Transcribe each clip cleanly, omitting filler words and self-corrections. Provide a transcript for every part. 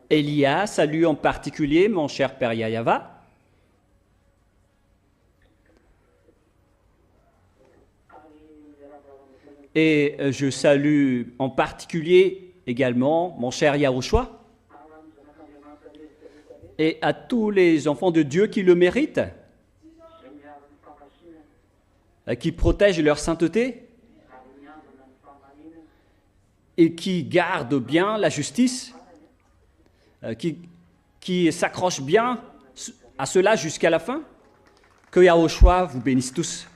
Elia salue en particulier mon cher Père Yayava. Et je salue en particulier également mon cher Yahushua. Et à tous les enfants de Dieu qui le méritent, qui protègent leur sainteté et qui gardent bien la justice, qui s'accrochent bien à cela jusqu'à la fin. Que Yahushua vous bénisse tous.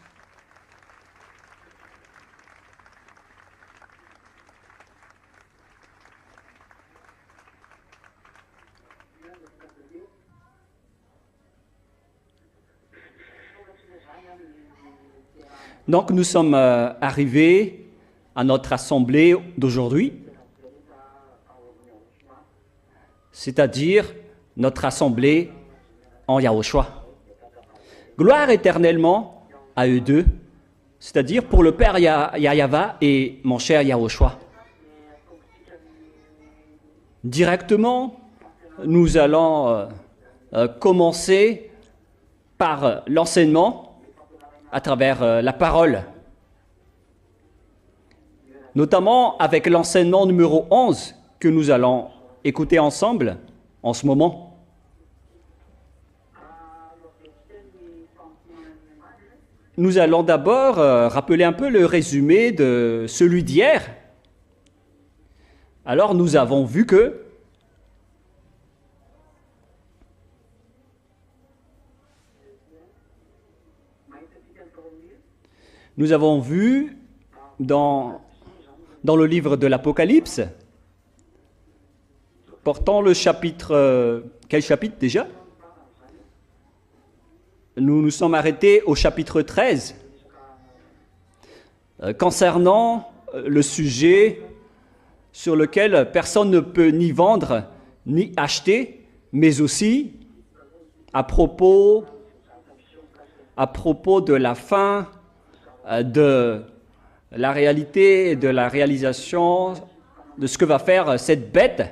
Donc nous sommes arrivés à notre assemblée d'aujourd'hui, c'est-à-dire notre assemblée en Yahushua. Gloire éternellement à eux deux, c'est-à-dire pour le Père Yayava et mon cher Yahushua. Directement, nous allons commencer par l'enseignement à travers la parole, notamment avec l'enseignement numéro 11 que nous allons écouter ensemble en ce moment. Nous allons d'abord rappeler un peu le résumé de celui d'hier. Alors nous avons vu que nous avons vu dans le livre de l'Apocalypse, portant le chapitre... quel chapitre déjà? Nous nous sommes arrêtés au chapitre 13, concernant le sujet sur lequel personne ne peut ni vendre ni acheter, mais aussi à propos de la fin de la réalité et de la réalisation de ce que va faire cette bête.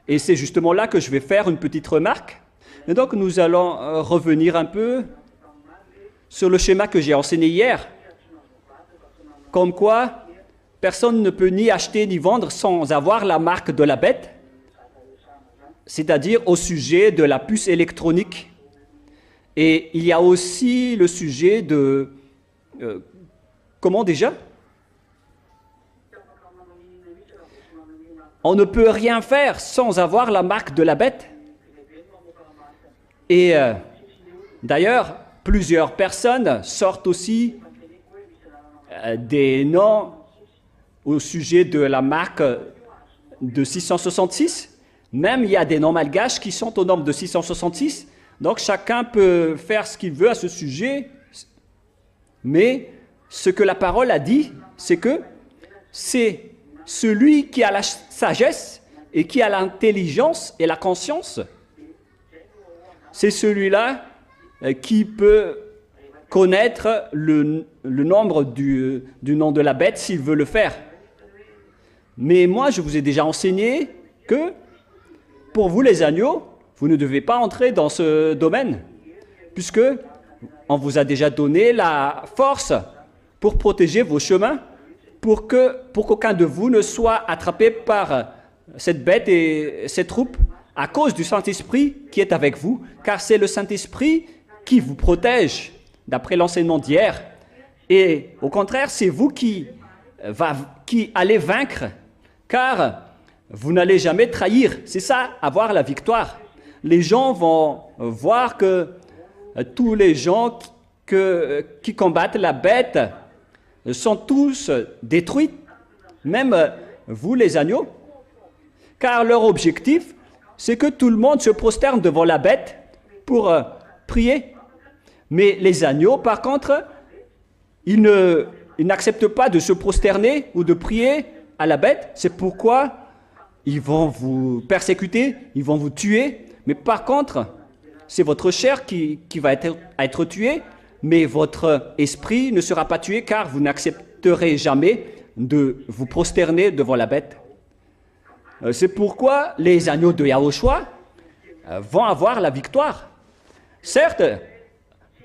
Et c'est justement là que je vais faire une petite remarque. Et donc nous allons revenir un peu sur le schéma que j'ai enseigné hier. Comme quoi, personne ne peut ni acheter ni vendre sans avoir la marque de la bête, c'est-à-dire au sujet de la puce électronique. Et il y a aussi le sujet de... comment déjà? On ne peut rien faire sans avoir la marque de la bête. Et d'ailleurs, plusieurs personnes sortent aussi des noms au sujet de la marque de 666. Même il y a des noms malgaches qui sont au nombre de 666. Donc chacun peut faire ce qu'il veut à ce sujet. Mais ce que la parole a dit, c'est que c'est celui qui a la sagesse et qui a l'intelligence et la conscience, c'est celui-là qui peut connaître le nombre du nom de la bête s'il veut le faire. Mais moi, je vous ai déjà enseigné que pour vous les agneaux, vous ne devez pas entrer dans ce domaine, puisque on vous a déjà donné la force pour protéger vos chemins, pour qu'aucun de vous ne soit attrapé par cette bête et cette troupe à cause du Saint-Esprit qui est avec vous, car c'est le Saint-Esprit qui vous protège, d'après l'enseignement d'hier. Et au contraire, c'est vous qui allez vaincre, car vous n'allez jamais trahir. C'est ça, avoir la victoire. Les gens vont voir que tous les gens qui combattent la bête sont tous détruits, même vous les agneaux, car leur objectif, c'est que tout le monde se prosterne devant la bête pour prier. Mais les agneaux, par contre, ils n'acceptent pas de se prosterner ou de prier à la bête. C'est pourquoi ils vont vous persécuter, ils vont vous tuer. Mais par contre, c'est votre chair qui va être tuée, mais votre esprit ne sera pas tué, car vous n'accepterez jamais de vous prosterner devant la bête. C'est pourquoi les agneaux de Yahushua vont avoir la victoire. Certes,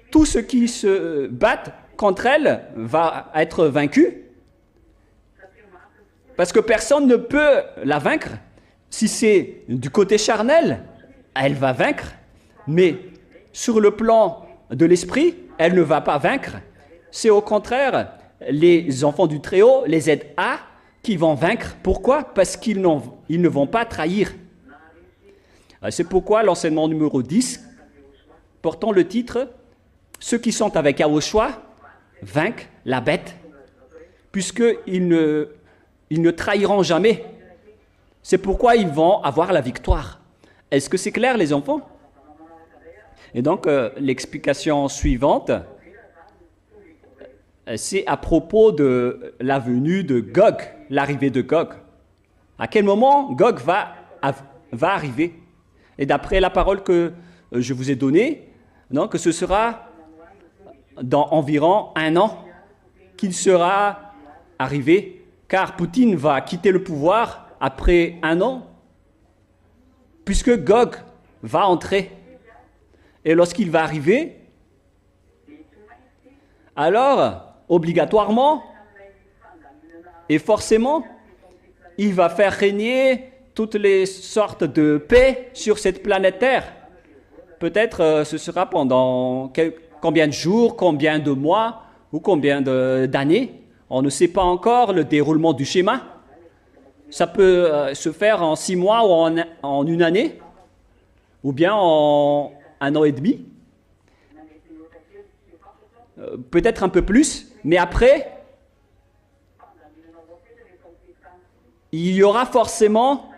tous ceux qui se battent contre elle va être vaincu, parce que personne ne peut la vaincre. Si c'est du côté charnel, elle va vaincre, mais sur le plan de l'esprit, elle ne va pas vaincre. C'est au contraire les enfants du Très-Haut, les ZA, qui vont vaincre. Pourquoi? Parce qu'ils ne vont pas trahir. C'est pourquoi l'enseignement numéro 10, portant le titre « Ceux qui sont avec Yahushua vaincent la bête », puisqu'ils ne trahiront jamais. C'est pourquoi ils vont avoir la victoire. Est-ce que c'est clair, les enfants? Et donc, l'explication suivante, c'est à propos de la venue de Gog, l'arrivée de Gog. À quel moment Gog va arriver? Et d'après la parole que je vous ai donnée, donc ce sera dans environ 1 an qu'il sera arrivé, car Poutine va quitter le pouvoir après 1 an, puisque Gog va entrer. Et lorsqu'il va arriver, alors, obligatoirement et forcément, il va faire régner toutes les sortes de paix sur cette planète Terre. Peut-être ce sera pendant combien de jours, combien de mois ou combien d'années. On ne sait pas encore le déroulement du schéma. Ça peut se faire en 6 mois ou en 1 année, ou bien en 1 an et demi. Peut-être un peu plus, mais après, il y aura forcément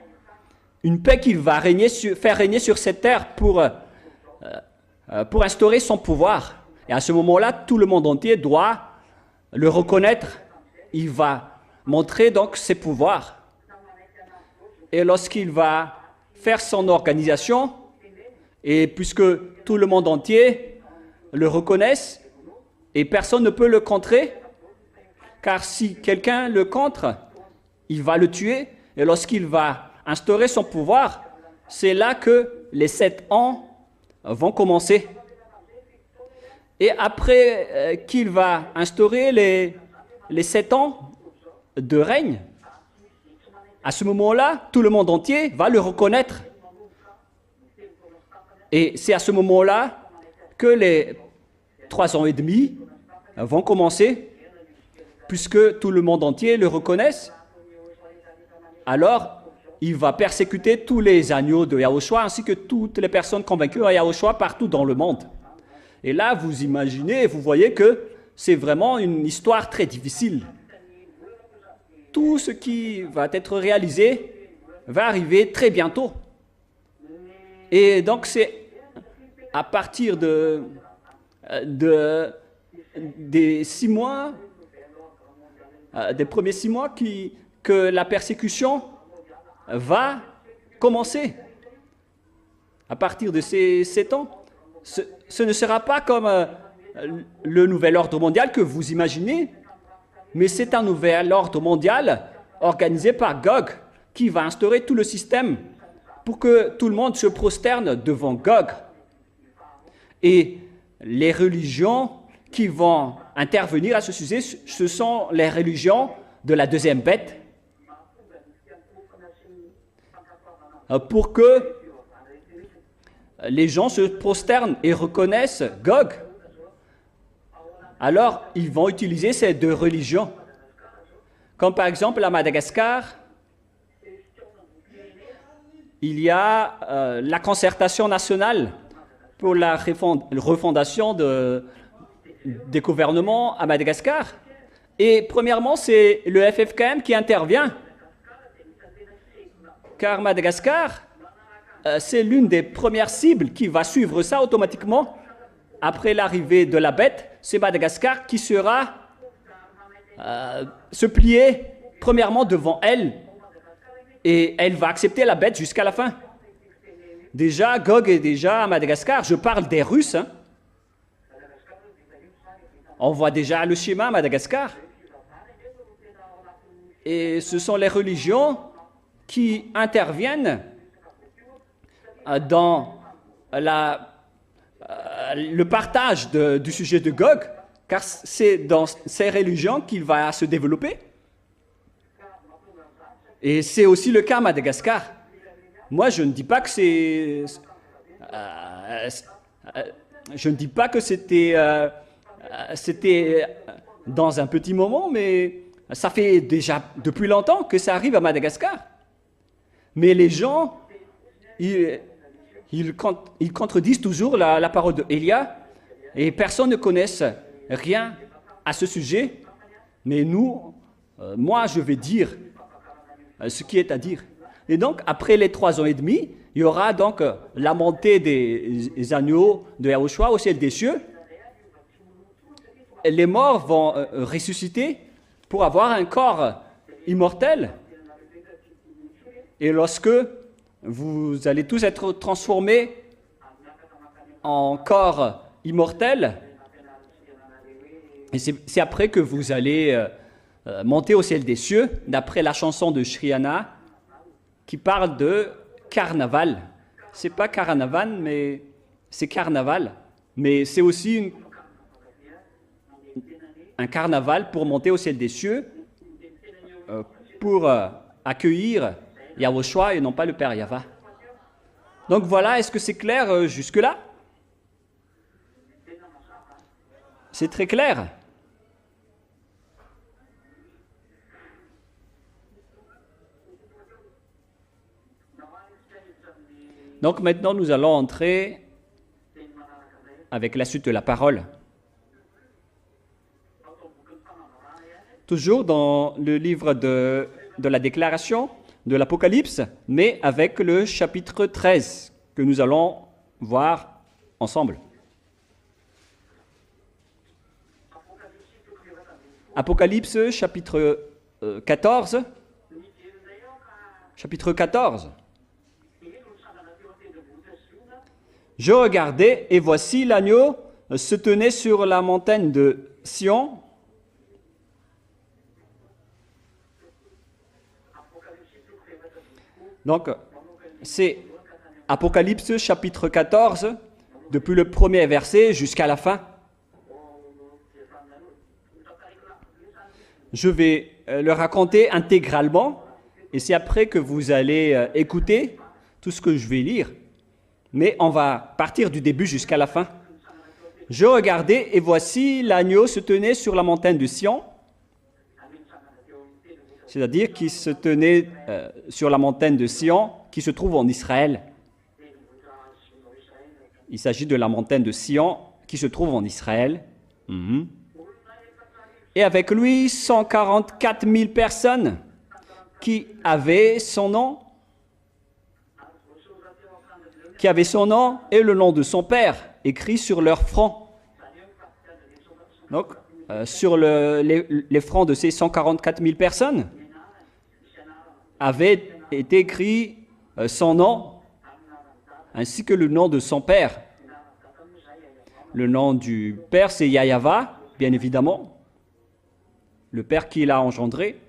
une paix qu'il va faire régner sur cette terre pour instaurer son pouvoir. Et à ce moment-là, tout le monde entier doit le reconnaître. Il va montrer donc ses pouvoirs. Et lorsqu'il va faire son organisation, et puisque tout le monde entier le reconnaisse, et personne ne peut le contrer, car si quelqu'un le contre, il va le tuer, et lorsqu'il va instaurer son pouvoir, c'est là que les 7 ans vont commencer. Et après qu'il va instaurer les 7 ans de règne, à ce moment-là, tout le monde entier va le reconnaître. Et c'est à ce moment-là que les 3 ans et demi vont commencer, puisque tout le monde entier le reconnaisse. Alors, il va persécuter tous les agneaux de Yahushua, ainsi que toutes les personnes convaincues à Yahushua partout dans le monde. Et là, vous imaginez, vous voyez que c'est vraiment une histoire très difficile. Tout ce qui va être réalisé va arriver très bientôt. Et donc, c'est à partir des 6 mois, des premiers 6 mois que la persécution va commencer. À partir de ces 7 ans, ce ne sera pas comme le nouvel ordre mondial que vous imaginez, mais c'est un nouvel ordre mondial organisé par Gog qui va instaurer tout le système pour que tout le monde se prosterne devant Gog. Et les religions qui vont intervenir à ce sujet, ce sont les religions de la deuxième bête, pour que les gens se prosternent et reconnaissent Gog. Alors, ils vont utiliser ces 2 religions. Comme par exemple à Madagascar, il y a la concertation nationale pour la refondation des gouvernements à Madagascar. Et premièrement, c'est le FFKM qui intervient. Car Madagascar, c'est l'une des premières cibles qui va suivre ça automatiquement. Après l'arrivée de la bête, c'est Madagascar qui sera se plier premièrement devant elle. Et elle va accepter la bête jusqu'à la fin. Déjà, Gog est déjà à Madagascar. Je parle des Russes. Hein. On voit déjà le schéma à Madagascar. Et ce sont les religions qui interviennent dans le partage du sujet de Gog, car c'est dans ces religions qu'il va se développer. Et c'est aussi le cas à Madagascar. Moi, je ne dis pas que je ne dis pas que c'était dans un petit moment, mais ça fait déjà depuis longtemps que ça arrive à Madagascar. Mais les gens, ils contredisent toujours la parole d'Élia, et personne ne connaisse rien à ce sujet. Mais nous, moi, je vais dire ce qui est à dire. Et donc, après les 3 ans et demi, il y aura donc la montée des agneaux de Yahushua au ciel des cieux. Les morts vont ressusciter pour avoir un corps immortel. Et lorsque vous allez tous être transformés en corps immortel, et c'est après que vous allez monter au ciel des cieux, d'après la chanson de Shriana, qui parle de carnaval. C'est pas carnaval, mais c'est carnaval. Mais c'est aussi un carnaval pour monter au ciel des cieux, pour accueillir Yahushua et non pas le Père Yahva. Donc voilà, est-ce que c'est clair jusque-là? C'est très clair. Donc maintenant, nous allons entrer avec la suite de la parole. Toujours dans le livre de la déclaration de l'Apocalypse, mais avec le chapitre 13 que nous allons voir ensemble. Apocalypse chapitre 14. Chapitre 14. Je regardais, et voici l'agneau se tenait sur la montagne de Sion. Donc, c'est Apocalypse chapitre 14, depuis le premier verset jusqu'à la fin. Je vais le raconter intégralement, et c'est après que vous allez écouter tout ce que je vais lire. Mais on va partir du début jusqu'à la fin. Je regardais, et voici l'agneau se tenait sur la montagne de Sion, c'est-à-dire qu'il se tenait sur la montagne de Sion, qui se trouve en Israël. Il s'agit de la montagne de Sion, qui se trouve en Israël. Et avec lui, 144 000 personnes qui avaient son nom, et le nom de son père écrit sur leur front. Donc, sur les fronts de ces 144 000 personnes, avait été écrit son nom, ainsi que le nom de son père. Le nom du père, c'est Yahva, bien évidemment. Le père qui l'a engendré.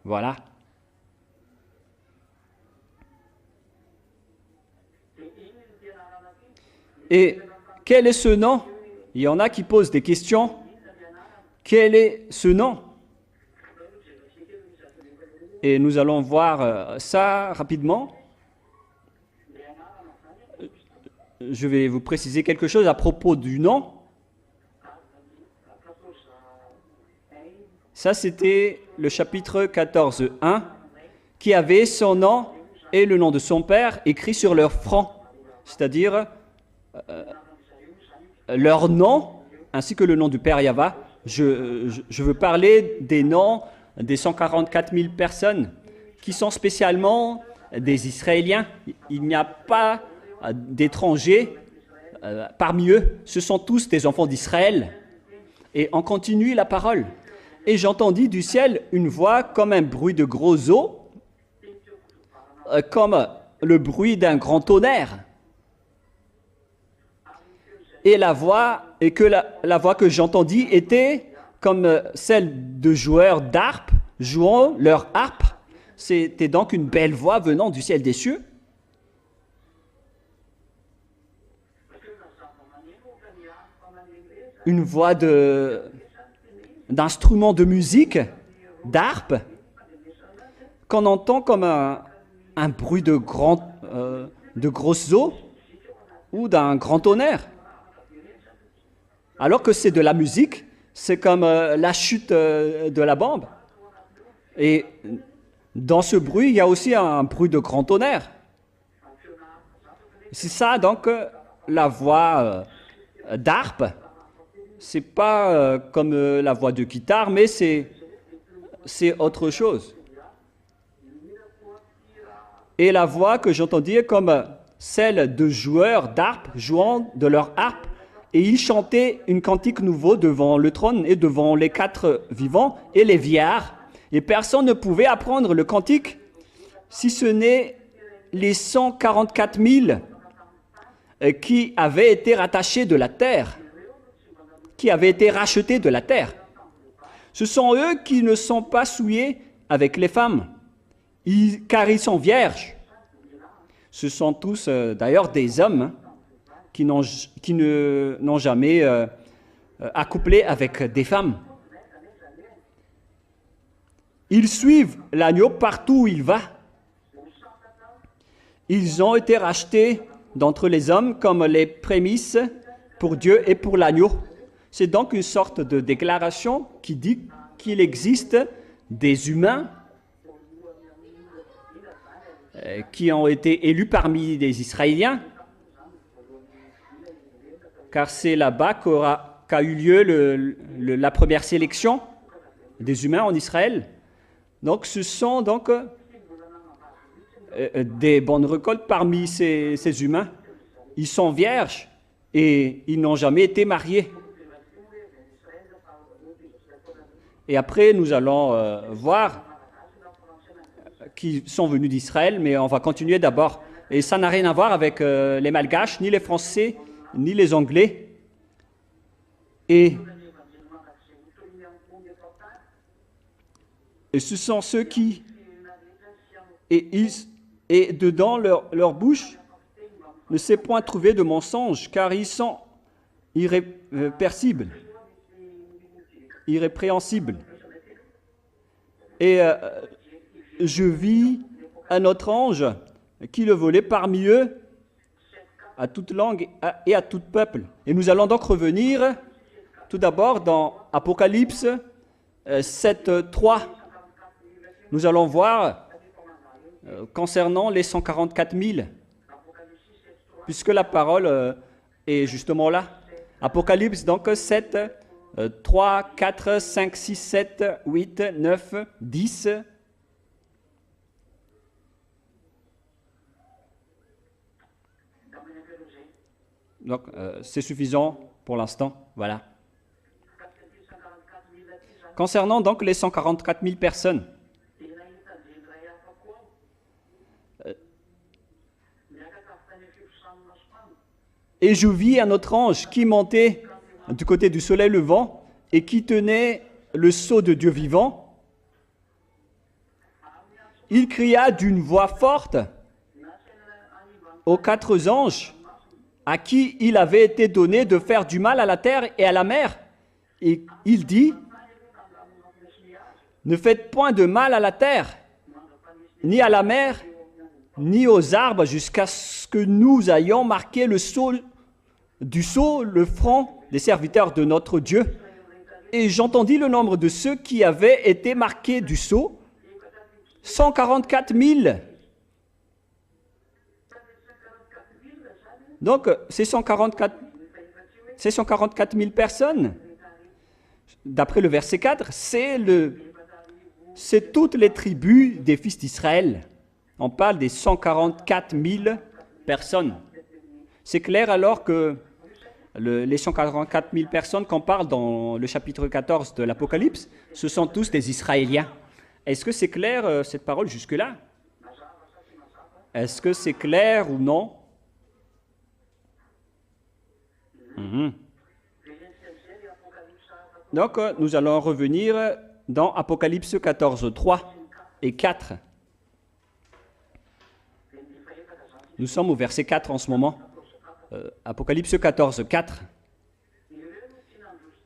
Voilà. Et quel est ce nom? Il y en a qui posent des questions. Quel est ce nom? Et nous allons voir ça rapidement. Je vais vous préciser quelque chose à propos du nom. Ça, c'était le chapitre 14, 1, qui avait son nom et le nom de son père écrit sur leur front, c'est-à-dire leur nom, ainsi que le nom du Père Yahva. Je veux parler des noms des 144 000 personnes qui sont spécialement des Israéliens. Il n'y a pas d'étrangers parmi eux. Ce sont tous des enfants d'Israël. Et on continue la parole. Et j'entendis du ciel une voix comme un bruit de gros eaux, comme le bruit d'un grand tonnerre. Et la voix que j'entendis était comme celle de joueurs d'harpe jouant leur harpe C'était donc une belle voix venant du ciel des cieux. Une voix d'instrument de musique, d'harpe, qu'on entend comme un bruit de grosses eaux ou d'un grand tonnerre. Alors que c'est de la musique, c'est comme la chute de la bombe. Et dans ce bruit, il y a aussi un bruit de grand tonnerre. C'est ça donc la voix d'harpe. C'est pas comme la voix de guitare, mais c'est autre chose. Et la voix que j'entendais comme celle de joueurs d'harpe jouant de leur harpe, et ils chantaient une cantique nouveau devant le trône et devant les quatre vivants et les vieillards. Et personne ne pouvait apprendre le cantique, si ce n'est les 144 000 qui avaient été rattachés de la terre, qui avaient été rachetés de la terre. Ce sont eux qui ne sont pas souillés avec les femmes, car ils sont vierges. Ce sont tous d'ailleurs des hommes qui n'ont jamais accouplé avec des femmes. Ils suivent l'agneau partout où il va. Ils ont été rachetés d'entre les hommes comme les prémices pour Dieu et pour l'agneau. C'est donc une sorte de déclaration qui dit qu'il existe des humains qui ont été élus parmi les Israéliens, car c'est là-bas qu'a eu lieu la première sélection des humains en Israël. Donc ce sont donc des bonnes récoltes parmi ces humains. Ils sont vierges et ils n'ont jamais été mariés. Et après, nous allons voir qui sont venus d'Israël, mais on va continuer d'abord. Et ça n'a rien à voir avec les Malgaches, ni les Français, ni les Anglais. Et ce sont ceux qui... Et dedans leur bouche ne s'est point trouvé de mensonge, car ils sont irrépréhensibles. Et je vis un autre ange qui le volait parmi eux, à toute langue et à tout peuple. Et nous allons donc revenir tout d'abord dans Apocalypse 7, 3. Nous allons voir concernant les 144 000, puisque la parole est justement là. Apocalypse donc 7, 3, 4, 5, 6, 7, 8, 9, 10. Donc, c'est suffisant pour l'instant. Voilà. Concernant donc les 144 000 personnes, et je vis un autre ange qui montait du côté du soleil levant et qui tenait le sceau de Dieu vivant. Il cria d'une voix forte aux quatre anges à qui il avait été donné de faire du mal à la terre et à la mer. Et il dit, ne faites point de mal à la terre, ni à la mer, ni aux arbres, jusqu'à ce que nous ayons marqué le sceau le front des serviteurs de notre Dieu. Et j'entendis le nombre de ceux qui avaient été marqués du sceau, 144 000. Donc, ces 144 000 personnes, d'après le verset 4, c'est toutes les tribus des fils d'Israël. On parle des 144 000 personnes. C'est clair alors que les 144 000 personnes qu'on parle dans le chapitre 14 de l'Apocalypse, ce sont tous des Israéliens. Est-ce que c'est clair cette parole jusque-là? Est-ce que c'est clair ou non? Donc, nous allons revenir dans Apocalypse 14, 3 et 4. Nous sommes au verset 4 en ce moment. Apocalypse 14, 4.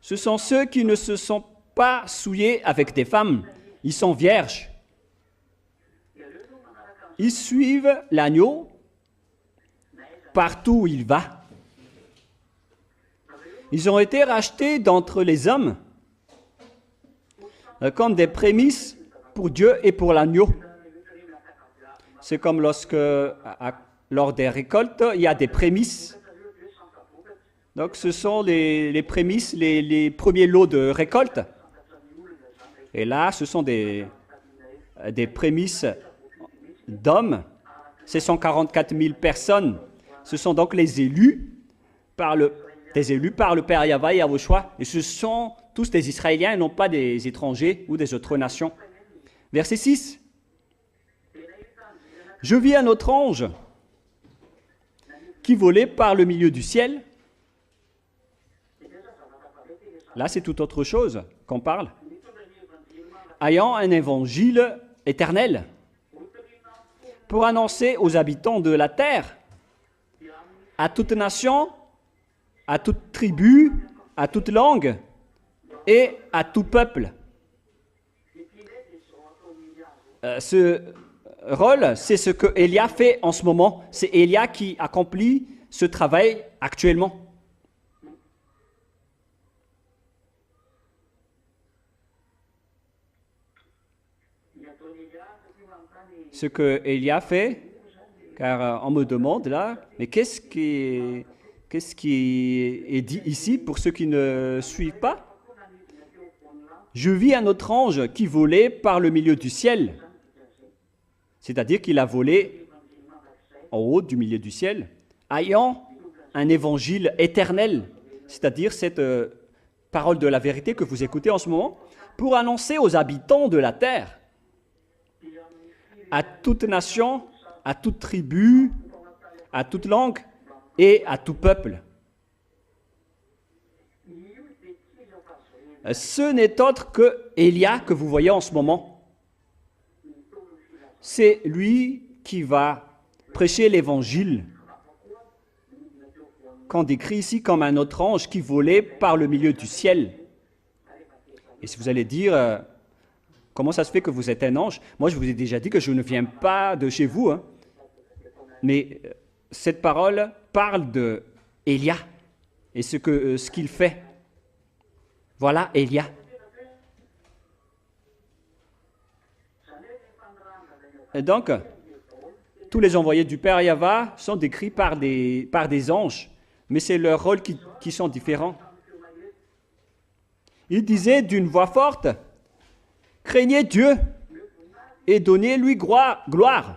Ce sont ceux qui ne se sont pas souillés avec des femmes. Ils sont vierges. Ils suivent l'agneau partout où il va. Ils ont été rachetés d'entre les hommes comme des prémices pour Dieu et pour l'agneau. C'est comme lorsque, lors des récoltes, il y a des prémices. Donc, ce sont les prémices, les premiers lots de récolte. Et là, ce sont des prémices d'hommes. C'est 144 000 personnes. Ce sont donc les élus des élus par le Père Yahweh et Yahushua. Et ce sont tous des Israéliens et non pas des étrangers ou des autres nations. Verset 6. Je vis un autre ange qui volait par le milieu du ciel. Là, c'est tout autre chose qu'on parle. Ayant un évangile éternel pour annoncer aux habitants de la terre, à toute nation, à toute tribu, à toute langue et à tout peuple. Ce rôle, c'est ce que Élia fait en ce moment. C'est Élia qui accomplit ce travail actuellement. Ce que Élia fait, car on me demande là, mais qu'est-ce qui est dit ici pour ceux qui ne suivent pas? Je vis un autre ange qui volait par le milieu du ciel. C'est-à-dire qu'il a volé en haut du milieu du ciel, ayant un évangile éternel, c'est-à-dire cette parole de la vérité que vous écoutez en ce moment, pour annoncer aux habitants de la terre, à toute nation, à toute tribu, à toute langue et à tout peuple. Ce n'est autre que Élia que vous voyez en ce moment. C'est lui qui va prêcher l'évangile, qu'on décrit ici comme un autre ange qui volait par le milieu du ciel. Et si vous allez dire, comment ça se fait que vous êtes un ange? Moi, je vous ai déjà dit que je ne viens pas de chez vous. Hein. Mais cette parole parle de Élia et ce qu'il fait. Voilà Élia. Et donc, tous les envoyés du Père Yahweh sont décrits par des anges, mais c'est leurs rôles qui sont différents. Il disait d'une voix forte, « Craignez Dieu et donnez-lui gloire,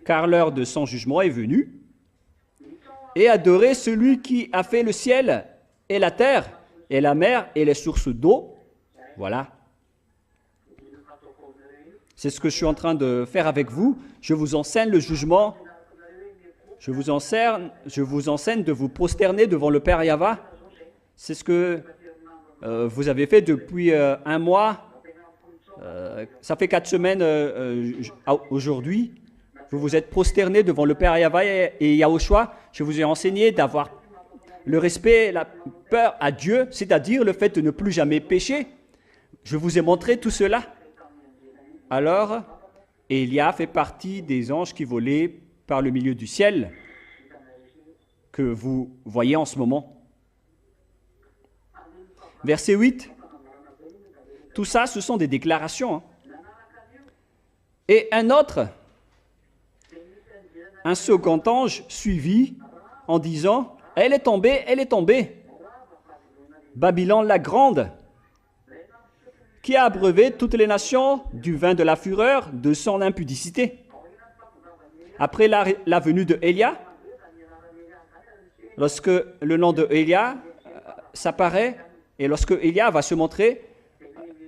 car l'heure de son jugement est venue, et adorez celui qui a fait le ciel et la terre, et la mer et les sources d'eau. » Voilà. C'est ce que je suis en train de faire avec vous. Je vous enseigne le jugement. Je vous enseigne de vous prosterner devant le Père Yahweh. C'est ce que vous avez fait depuis un mois. Ça fait 4 semaines aujourd'hui. Vous vous êtes prosterné devant le Père Yahweh et Yahushua. Je vous ai enseigné d'avoir le respect, la peur à Dieu, c'est-à-dire le fait de ne plus jamais pécher. Je vous ai montré tout cela. Alors, Élia fait partie des anges qui volaient par le milieu du ciel que vous voyez en ce moment. Verset 8. Tout ça, ce sont des déclarations. Hein. Et un second ange suivit en disant, « Elle est tombée, elle est tombée. Babylone la grande, qui a abreuvé toutes les nations du vin de la fureur de son impudicité. » Après la venue de Élia, lorsque le nom de Élia s'apparaît et lorsque Élia va se montrer,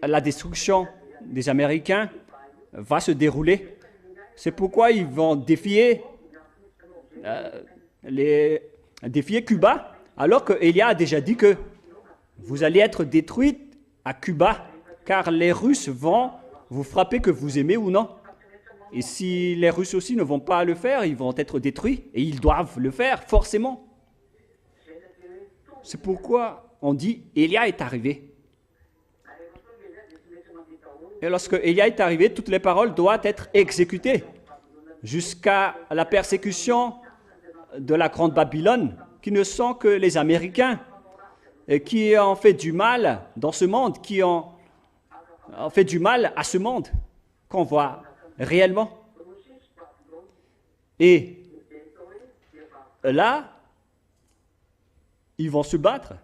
la destruction des Américains va se dérouler. C'est pourquoi ils vont défier Cuba, alors que Élia a déjà dit que vous allez être détruits à Cuba, car les Russes vont vous frapper que vous aimez ou non. Et si les Russes aussi ne vont pas le faire, ils vont être détruits. Et ils doivent le faire, forcément. C'est pourquoi on dit Élia est arrivé. Et lorsque Élia est arrivé, toutes les paroles doivent être exécutées jusqu'à la persécution de la Grande Babylone, qui ne sont que les Américains, et qui ont fait du mal dans ce monde, qui ont fait du mal à ce monde, qu'on voit réellement. Et là, ils vont se battre.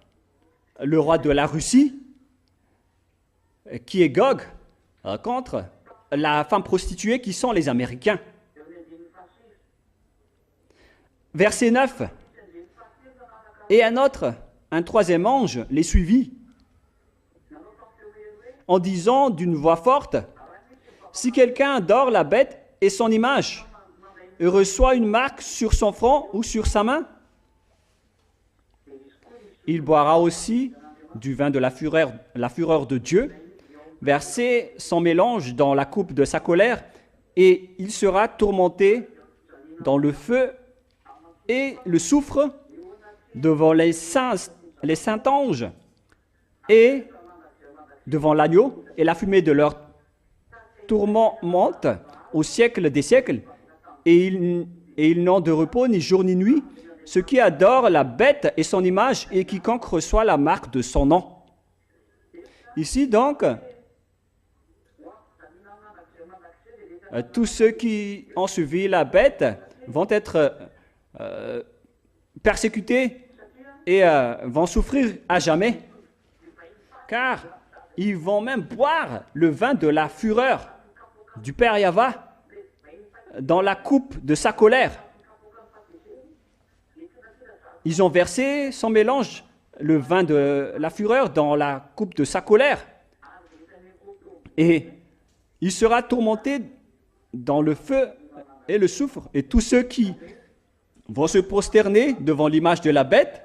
Le roi de la Russie, qui est Gog, contre la femme prostituée qui sont les Américains. Verset 9. Et un troisième ange les suivit, en disant d'une voix forte, si quelqu'un adore la bête et son image, et reçoit une marque sur son front ou sur sa main, il boira aussi du vin de la fureur de Dieu, versé sans mélange dans la coupe de sa colère, et il sera tourmenté dans le feu et le soufre devant les saints anges et devant l'agneau, et la fumée de leur tourment monte au siècle des siècles, et ils n'ont de repos ni jour ni nuit, ceux qui adorent la bête et son image, et quiconque reçoit la marque de son nom. Ici donc, tous ceux qui ont suivi la bête vont être persécutés et vont souffrir à jamais, car ils vont même boire le vin de la fureur du Père Yahva dans la coupe de sa colère. Ils ont versé sans mélange le vin de la fureur dans la coupe de sa colère. Et il sera tourmenté dans le feu et le soufre. Et tous ceux qui vont se prosterner devant l'image de la bête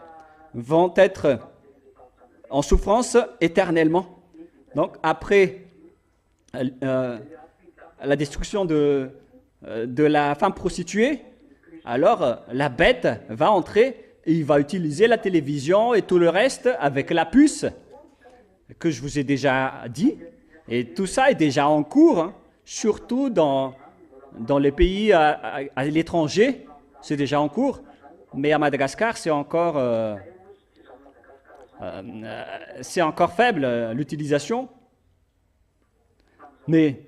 vont être en souffrance éternellement. Donc après la destruction de la femme prostituée, alors la bête va entrer et il va utiliser la télévision et tout le reste avec la puce que je vous ai déjà dit. Et tout ça est déjà en cours, hein, surtout dans les pays à l'étranger, c'est déjà en cours. Mais à Madagascar, c'est encore faible l'utilisation. Mais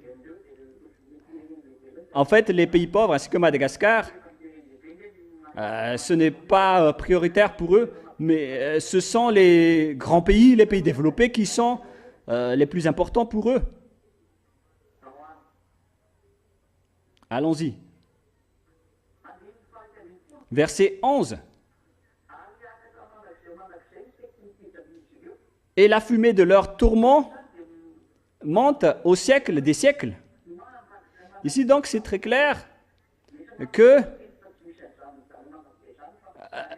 en fait, les pays pauvres ainsi que Madagascar, ce n'est pas prioritaire pour eux, mais ce sont les grands pays, les pays développés qui sont les plus importants pour eux. Allons-y. Verset 11. Et la fumée de leur tourment monte au siècle des siècles. Ici donc c'est très clair que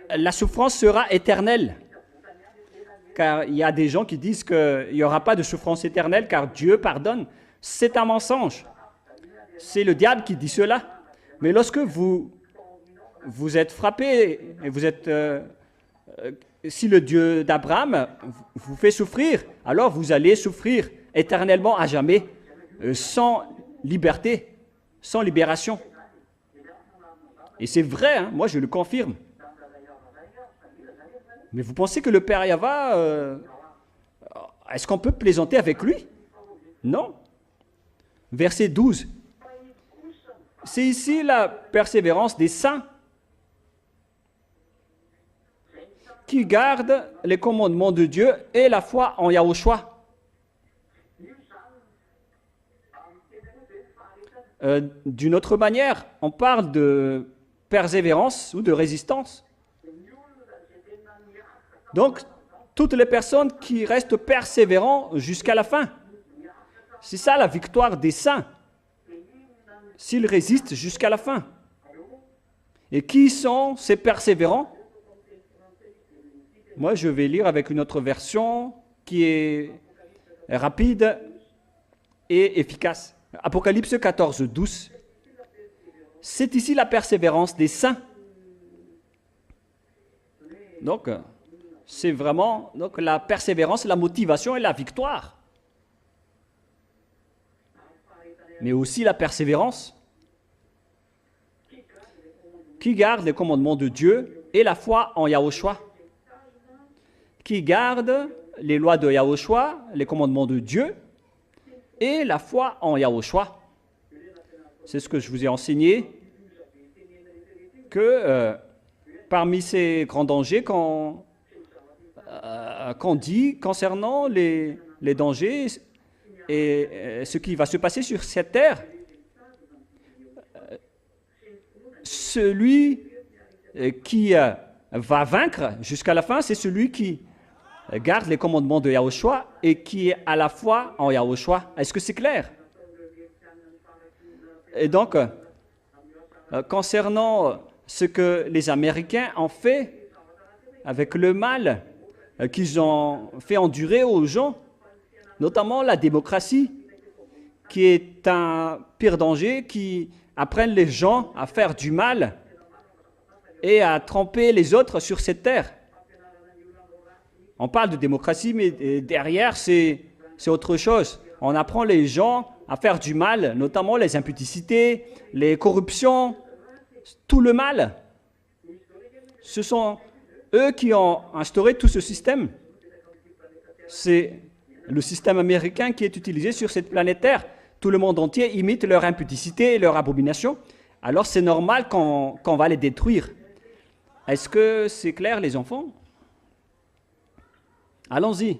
la souffrance sera éternelle. Car il y a des gens qui disent qu'il n'y aura pas de souffrance éternelle car Dieu pardonne. C'est un mensonge. C'est le diable qui dit cela. Mais lorsque vous êtes frappé, et vous êtes, si le Dieu d'Abraham vous fait souffrir, alors vous allez souffrir éternellement à jamais, sans liberté, sans libération. Et c'est vrai, hein, moi je le confirme. Mais vous pensez que le Père Yahva, est-ce qu'on peut plaisanter avec lui? Non. Verset 12. C'est ici la persévérance des saints qui gardent les commandements de Dieu et la foi en Yahushua. D'une autre manière, on parle de persévérance ou de résistance. Donc, toutes les personnes qui restent persévérants jusqu'à la fin. C'est ça la victoire des saints. S'ils résistent jusqu'à la fin. Et qui sont ces persévérants? Moi, je vais lire avec une autre version qui est rapide et efficace. Apocalypse 14, 12. c'est ici la persévérance des saints. Donc, c'est vraiment donc, la persévérance, la motivation et la victoire. Mais aussi la persévérance qui garde les commandements de Dieu et la foi en Yahushua. Qui garde les lois de Yahushua, les commandements de Dieu et la foi en Yahushua. C'est ce que je vous ai enseigné, que parmi ces grands dangers qu'on dit concernant les dangers et ce qui va se passer sur cette terre, celui qui va vaincre jusqu'à la fin, c'est celui qui garde les commandements de Yahushua et qui est à la fois en Yahushua. Est-ce que c'est clair? Et donc, concernant ce que les Américains ont fait avec le mal qu'ils ont fait endurer aux gens, notamment la démocratie, qui est un pire danger, qui apprennent les gens à faire du mal et à tromper les autres sur cette terre. On parle de démocratie, mais derrière, c'est autre chose. On apprend les gens à faire du mal, notamment les impudicités, les corruptions, tout le mal. Ce sont eux qui ont instauré tout ce système. C'est le système américain qui est utilisé sur cette planète Terre. Tout le monde entier imite leur impudicité et leur abomination. Alors c'est normal qu'on va les détruire. Est-ce que c'est clair, les enfants? Allons-y.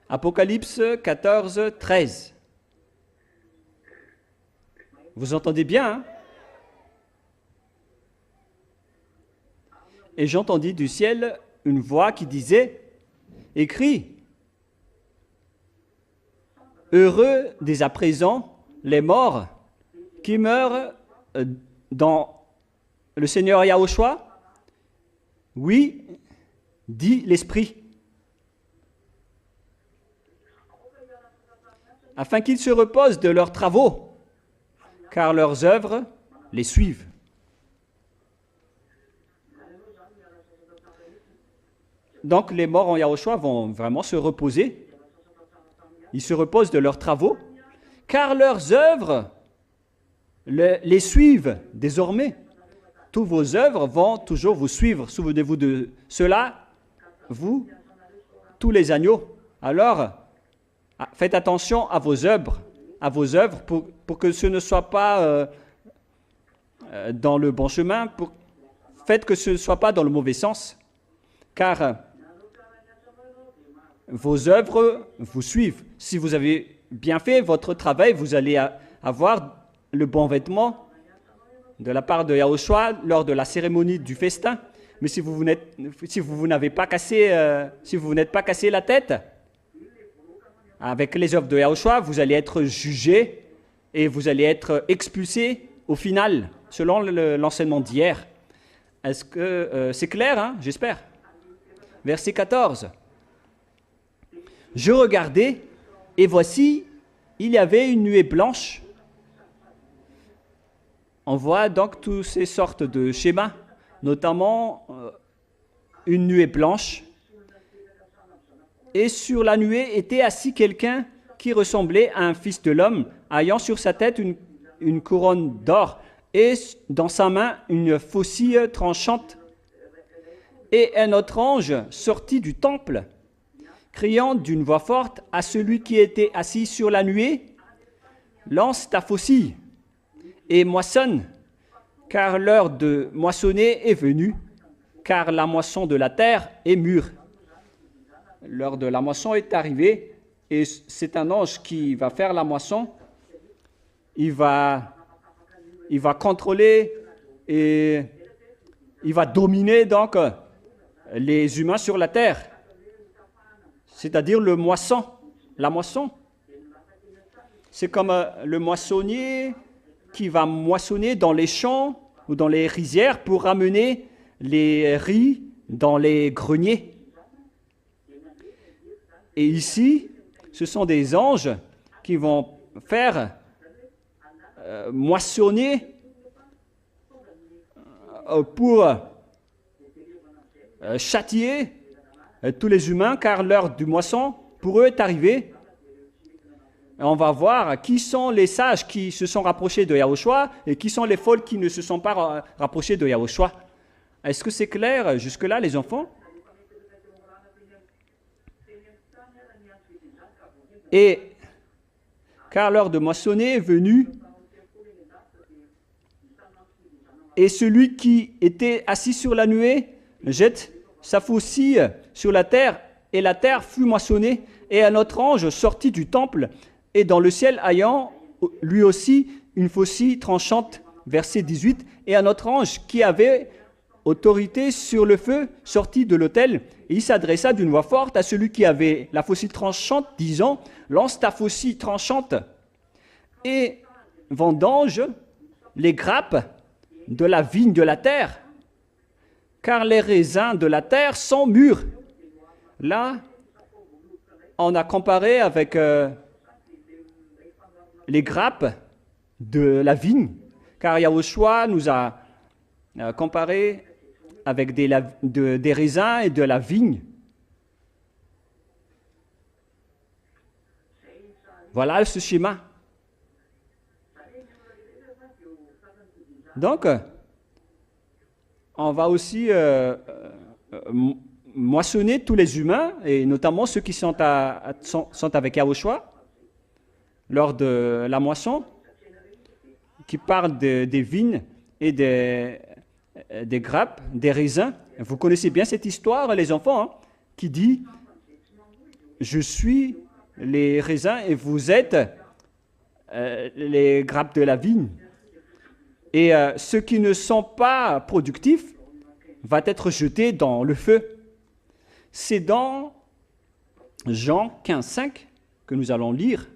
Apocalypse 14, 13. Vous entendez bien, hein? Et j'entendis du ciel une voix qui disait, « Écris, heureux dès à présent les morts qui meurent dans le Seigneur Yahushua. Oui, dit l'Esprit, afin qu'ils se reposent de leurs travaux, car leurs œuvres les suivent. » Donc les morts en Yahushua vont vraiment se reposer. Ils se reposent de leurs travaux, car leurs œuvres les suivent désormais. Toutes vos œuvres vont toujours vous suivre. Souvenez-vous de cela, vous, tous les agneaux. Alors, faites attention à vos œuvres pour que ce ne soit pas dans le bon chemin. Faites que ce ne soit pas dans le mauvais sens, car vos œuvres vous suivent. Si vous avez bien fait votre travail, vous allez avoir le bon vêtement de la part de Yahushua lors de la cérémonie du festin. Mais si vous n'êtes pas cassé la tête avec les œuvres de Yahushua, vous allez être jugé et vous allez être expulsé au final, selon l'enseignement d'hier. Est-ce que c'est clair, hein? J'espère. Verset 14. Je regardais, et voici, il y avait une nuée blanche. On voit donc toutes ces sortes de schémas, notamment une nuée blanche. Et sur la nuée était assis quelqu'un qui ressemblait à un fils de l'homme, ayant sur sa tête une couronne d'or et dans sa main une faucille tranchante. Et un autre ange sortit du temple, criant d'une voix forte à celui qui était assis sur la nuée, « Lance ta faucille et moissonne, car l'heure de moissonner est venue, car la moisson de la terre est mûre. » L'heure de la moisson est arrivée et c'est un ange qui va faire la moisson. Il va contrôler et il va dominer donc les humains sur la terre, c'est-à-dire la moisson. C'est comme le moissonnier qui va moissonner dans les champs ou dans les rizières pour ramener les riz dans les greniers. Et ici, ce sont des anges qui vont faire moissonner pour châtier tous les humains, car l'heure du moisson, pour eux, est arrivée. On va voir qui sont les sages qui se sont rapprochés de Yahushua et qui sont les folles qui ne se sont pas rapprochés de Yahushua. Est-ce que c'est clair jusque-là, les enfants? Et car l'heure de moissonner est venue, et celui qui était assis sur la nuée jette sa faucille sur la terre, et la terre fut moissonnée, et un autre ange sortit du temple, et dans le ciel ayant lui aussi une faucille tranchante, verset 18, et un autre ange qui avait autorité sur le feu sortit de l'autel, et il s'adressa d'une voix forte à celui qui avait la faucille tranchante, disant, lance ta faucille tranchante, et vendange les grappes de la vigne de la terre, car les raisins de la terre sont mûrs. Là, on a comparé avec les grappes de la vigne, car Yahushua nous a comparé avec des raisins et de la vigne. Voilà ce schéma. Donc, on va aussi moissonner tous les humains, et notamment ceux qui sont avec Yahushua, lors de la moisson, qui parle des vignes et des grappes, des raisins. Vous connaissez bien cette histoire, les enfants, hein, qui dit « Je suis les raisins et vous êtes les grappes de la vigne. » Et ceux qui ne sont pas productifs vont être jetés dans le feu. C'est dans Jean 15, 5 que nous allons lire.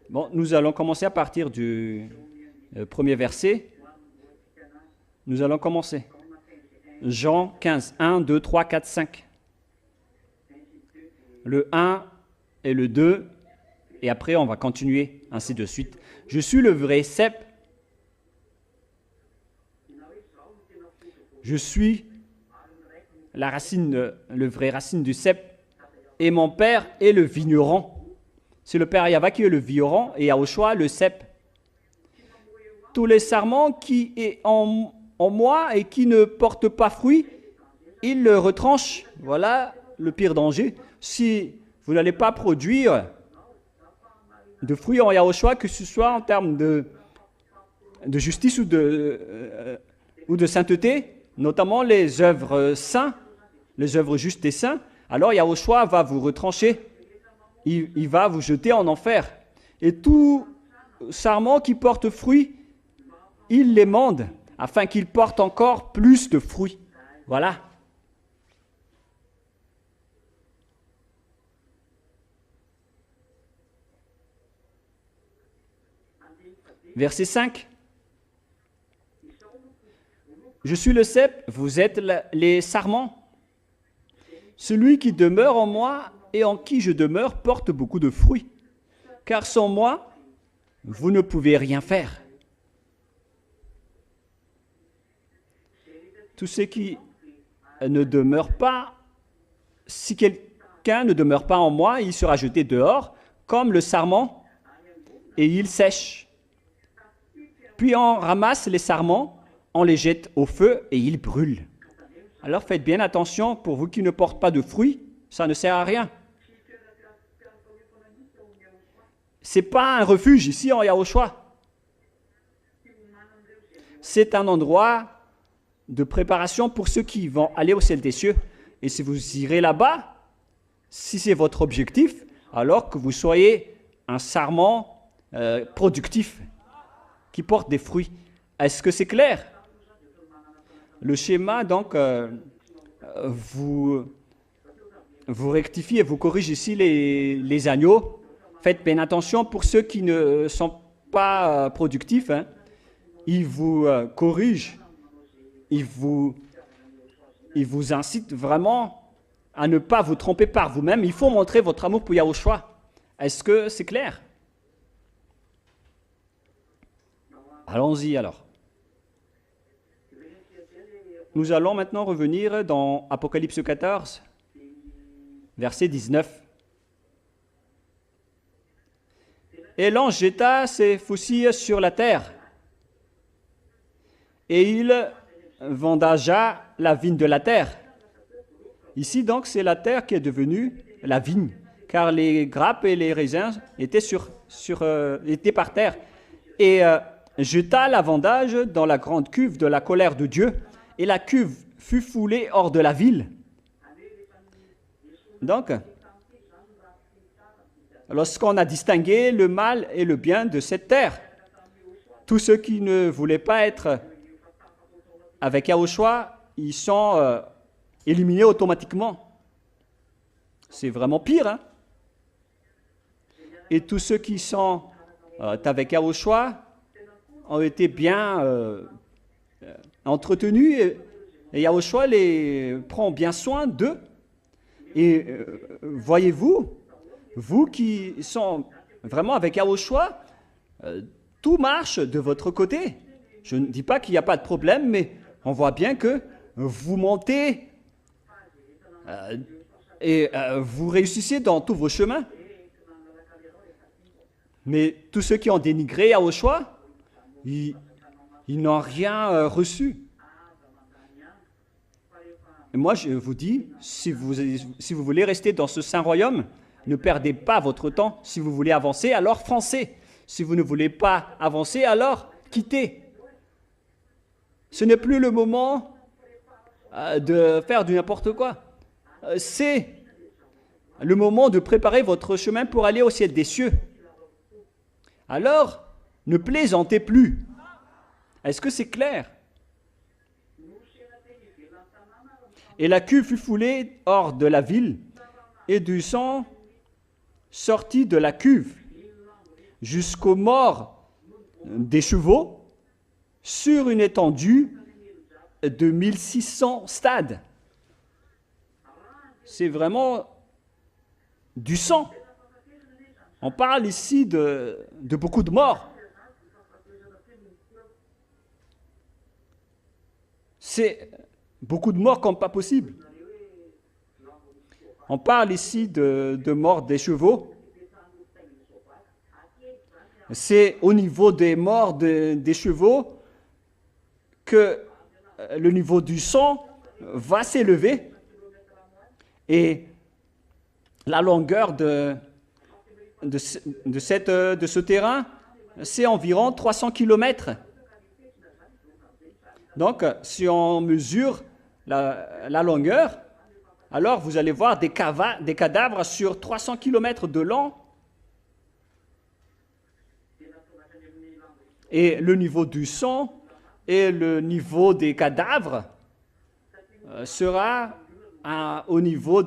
Bon, nous allons commencer à partir du premier verset. Nous allons commencer. Jean 15, 1, 2, 3, 4, 5. Le 1 et le 2, et après on va continuer, ainsi de suite. Je suis le vrai cep. Je suis la racine, le vrai racine du cep, et mon père est le vigneron. C'est le père Yahva qui est le vigneron, et Yahushua le cep. Tous les sarments qui est en moi et qui ne portent pas fruit, il le retranche. Voilà le pire danger. Si vous n'allez pas produire de fruits en Yahushua, que ce soit en termes de justice ou de sainteté, notamment les œuvres saintes, les œuvres justes et saintes, alors Yahushua va vous retrancher. Il va vous jeter en enfer. Et tout sarment qui porte fruit, il l'émande, afin qu'il porte encore plus de fruits. Voilà. Verset 5. Je suis le cep, vous êtes les sarments. Celui qui demeure en moi et en qui je demeure porte beaucoup de fruits. Car sans moi, vous ne pouvez rien faire. Tout ce qui ne demeure pas, si quelqu'un ne demeure pas en moi, il sera jeté dehors, comme le sarment, et il sèche. Puis on ramasse les sarments, on les jette au feu et ils brûlent. Alors faites bien attention, pour vous qui ne portent pas de fruits, ça ne sert à rien. Ce n'est pas un refuge ici en Yahushua. C'est un endroit de préparation pour ceux qui vont aller au ciel des cieux. Et si vous irez là-bas, si c'est votre objectif, alors que vous soyez un sarment productif qui porte des fruits. Est-ce que c'est clair? Le schéma, donc, vous rectifiez et vous corrigez ici les agneaux. Faites bien attention pour ceux qui ne sont pas productifs. Hein. Ils vous corrigent. Ils vous incitent vraiment à ne pas vous tromper par vous-même. Il faut montrer votre amour pour Yahushua. Est-ce que c'est clair? Allons-y alors. Nous allons maintenant revenir dans Apocalypse 14, verset 19. Et l'ange jeta ses faucilles sur la terre, et il vendagea la vigne de la terre. Ici donc, c'est la terre qui est devenue la vigne, car les grappes et les raisins étaient, étaient par terre. Et jeta la vendage dans la grande cuve de la colère de Dieu, et la cuve fut foulée hors de la ville. Donc, lorsqu'on a distingué le mal et le bien de cette terre, tous ceux qui ne voulaient pas être avec Yahushua, ils sont éliminés automatiquement. C'est vraiment pire, hein? Et tous ceux qui sont avec Yahushua ont été bien entretenus, et Yahushua les prend bien soin d'eux. Et voyez-vous, vous qui sont vraiment avec Yahushua, tout marche de votre côté. Je ne dis pas qu'il n'y a pas de problème, mais on voit bien que vous montez et vous réussissez dans tous vos chemins. Mais tous ceux qui ont dénigré Yahushua, ils n'ont rien reçu. Et moi, je vous dis, si vous voulez rester dans ce saint royaume, ne perdez pas votre temps. Si vous voulez avancer, alors foncez. Si vous ne voulez pas avancer, alors quittez. Ce n'est plus le moment de faire du n'importe quoi. C'est le moment de préparer votre chemin pour aller au ciel des cieux. Alors, ne plaisantez plus. Est-ce que c'est clair? Et la cuve fut foulée hors de la ville, et du sang sortit de la cuve jusqu'aux morts des chevaux sur une étendue de 1600 stades. C'est vraiment du sang. On parle ici de beaucoup de morts. C'est beaucoup de morts comme pas possible. On parle ici de mort des chevaux. C'est au niveau des morts des chevaux que le niveau du sang va s'élever. Et la longueur de ce terrain, c'est environ 300 km. Donc, si on mesure la longueur, alors vous allez voir des cadavres sur 300 km de long. Et le niveau du sang et le niveau des cadavres sera au niveau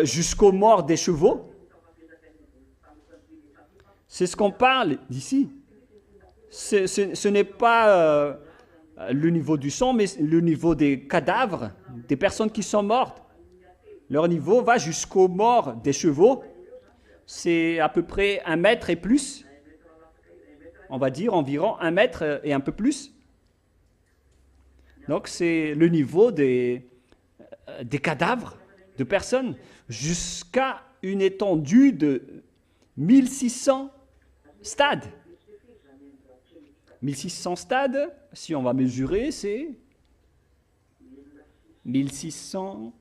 jusqu'aux morts des chevaux. C'est ce qu'on parle d'ici. Ce n'est pas le niveau du sang, mais le niveau des cadavres, des personnes qui sont mortes. Leur niveau va jusqu'aux morts des chevaux. C'est à peu près 1 mètre et plus. On va dire environ 1 mètre et un peu plus. Donc c'est le niveau des cadavres de personnes jusqu'à une étendue de 1600 stades. 1600 stades, si on va mesurer, c'est 1600.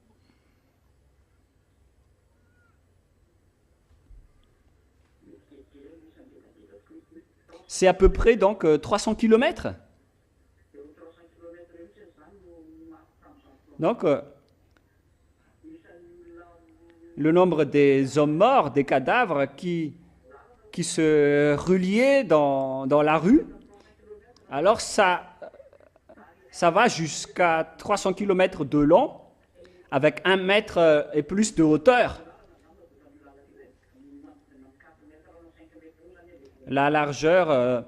C'est à peu près donc 300 km. Donc, le nombre des hommes morts, des cadavres qui se reliaient dans la rue, alors ça va jusqu'à 300 km de long, avec 1 mètre et plus de hauteur. La largeur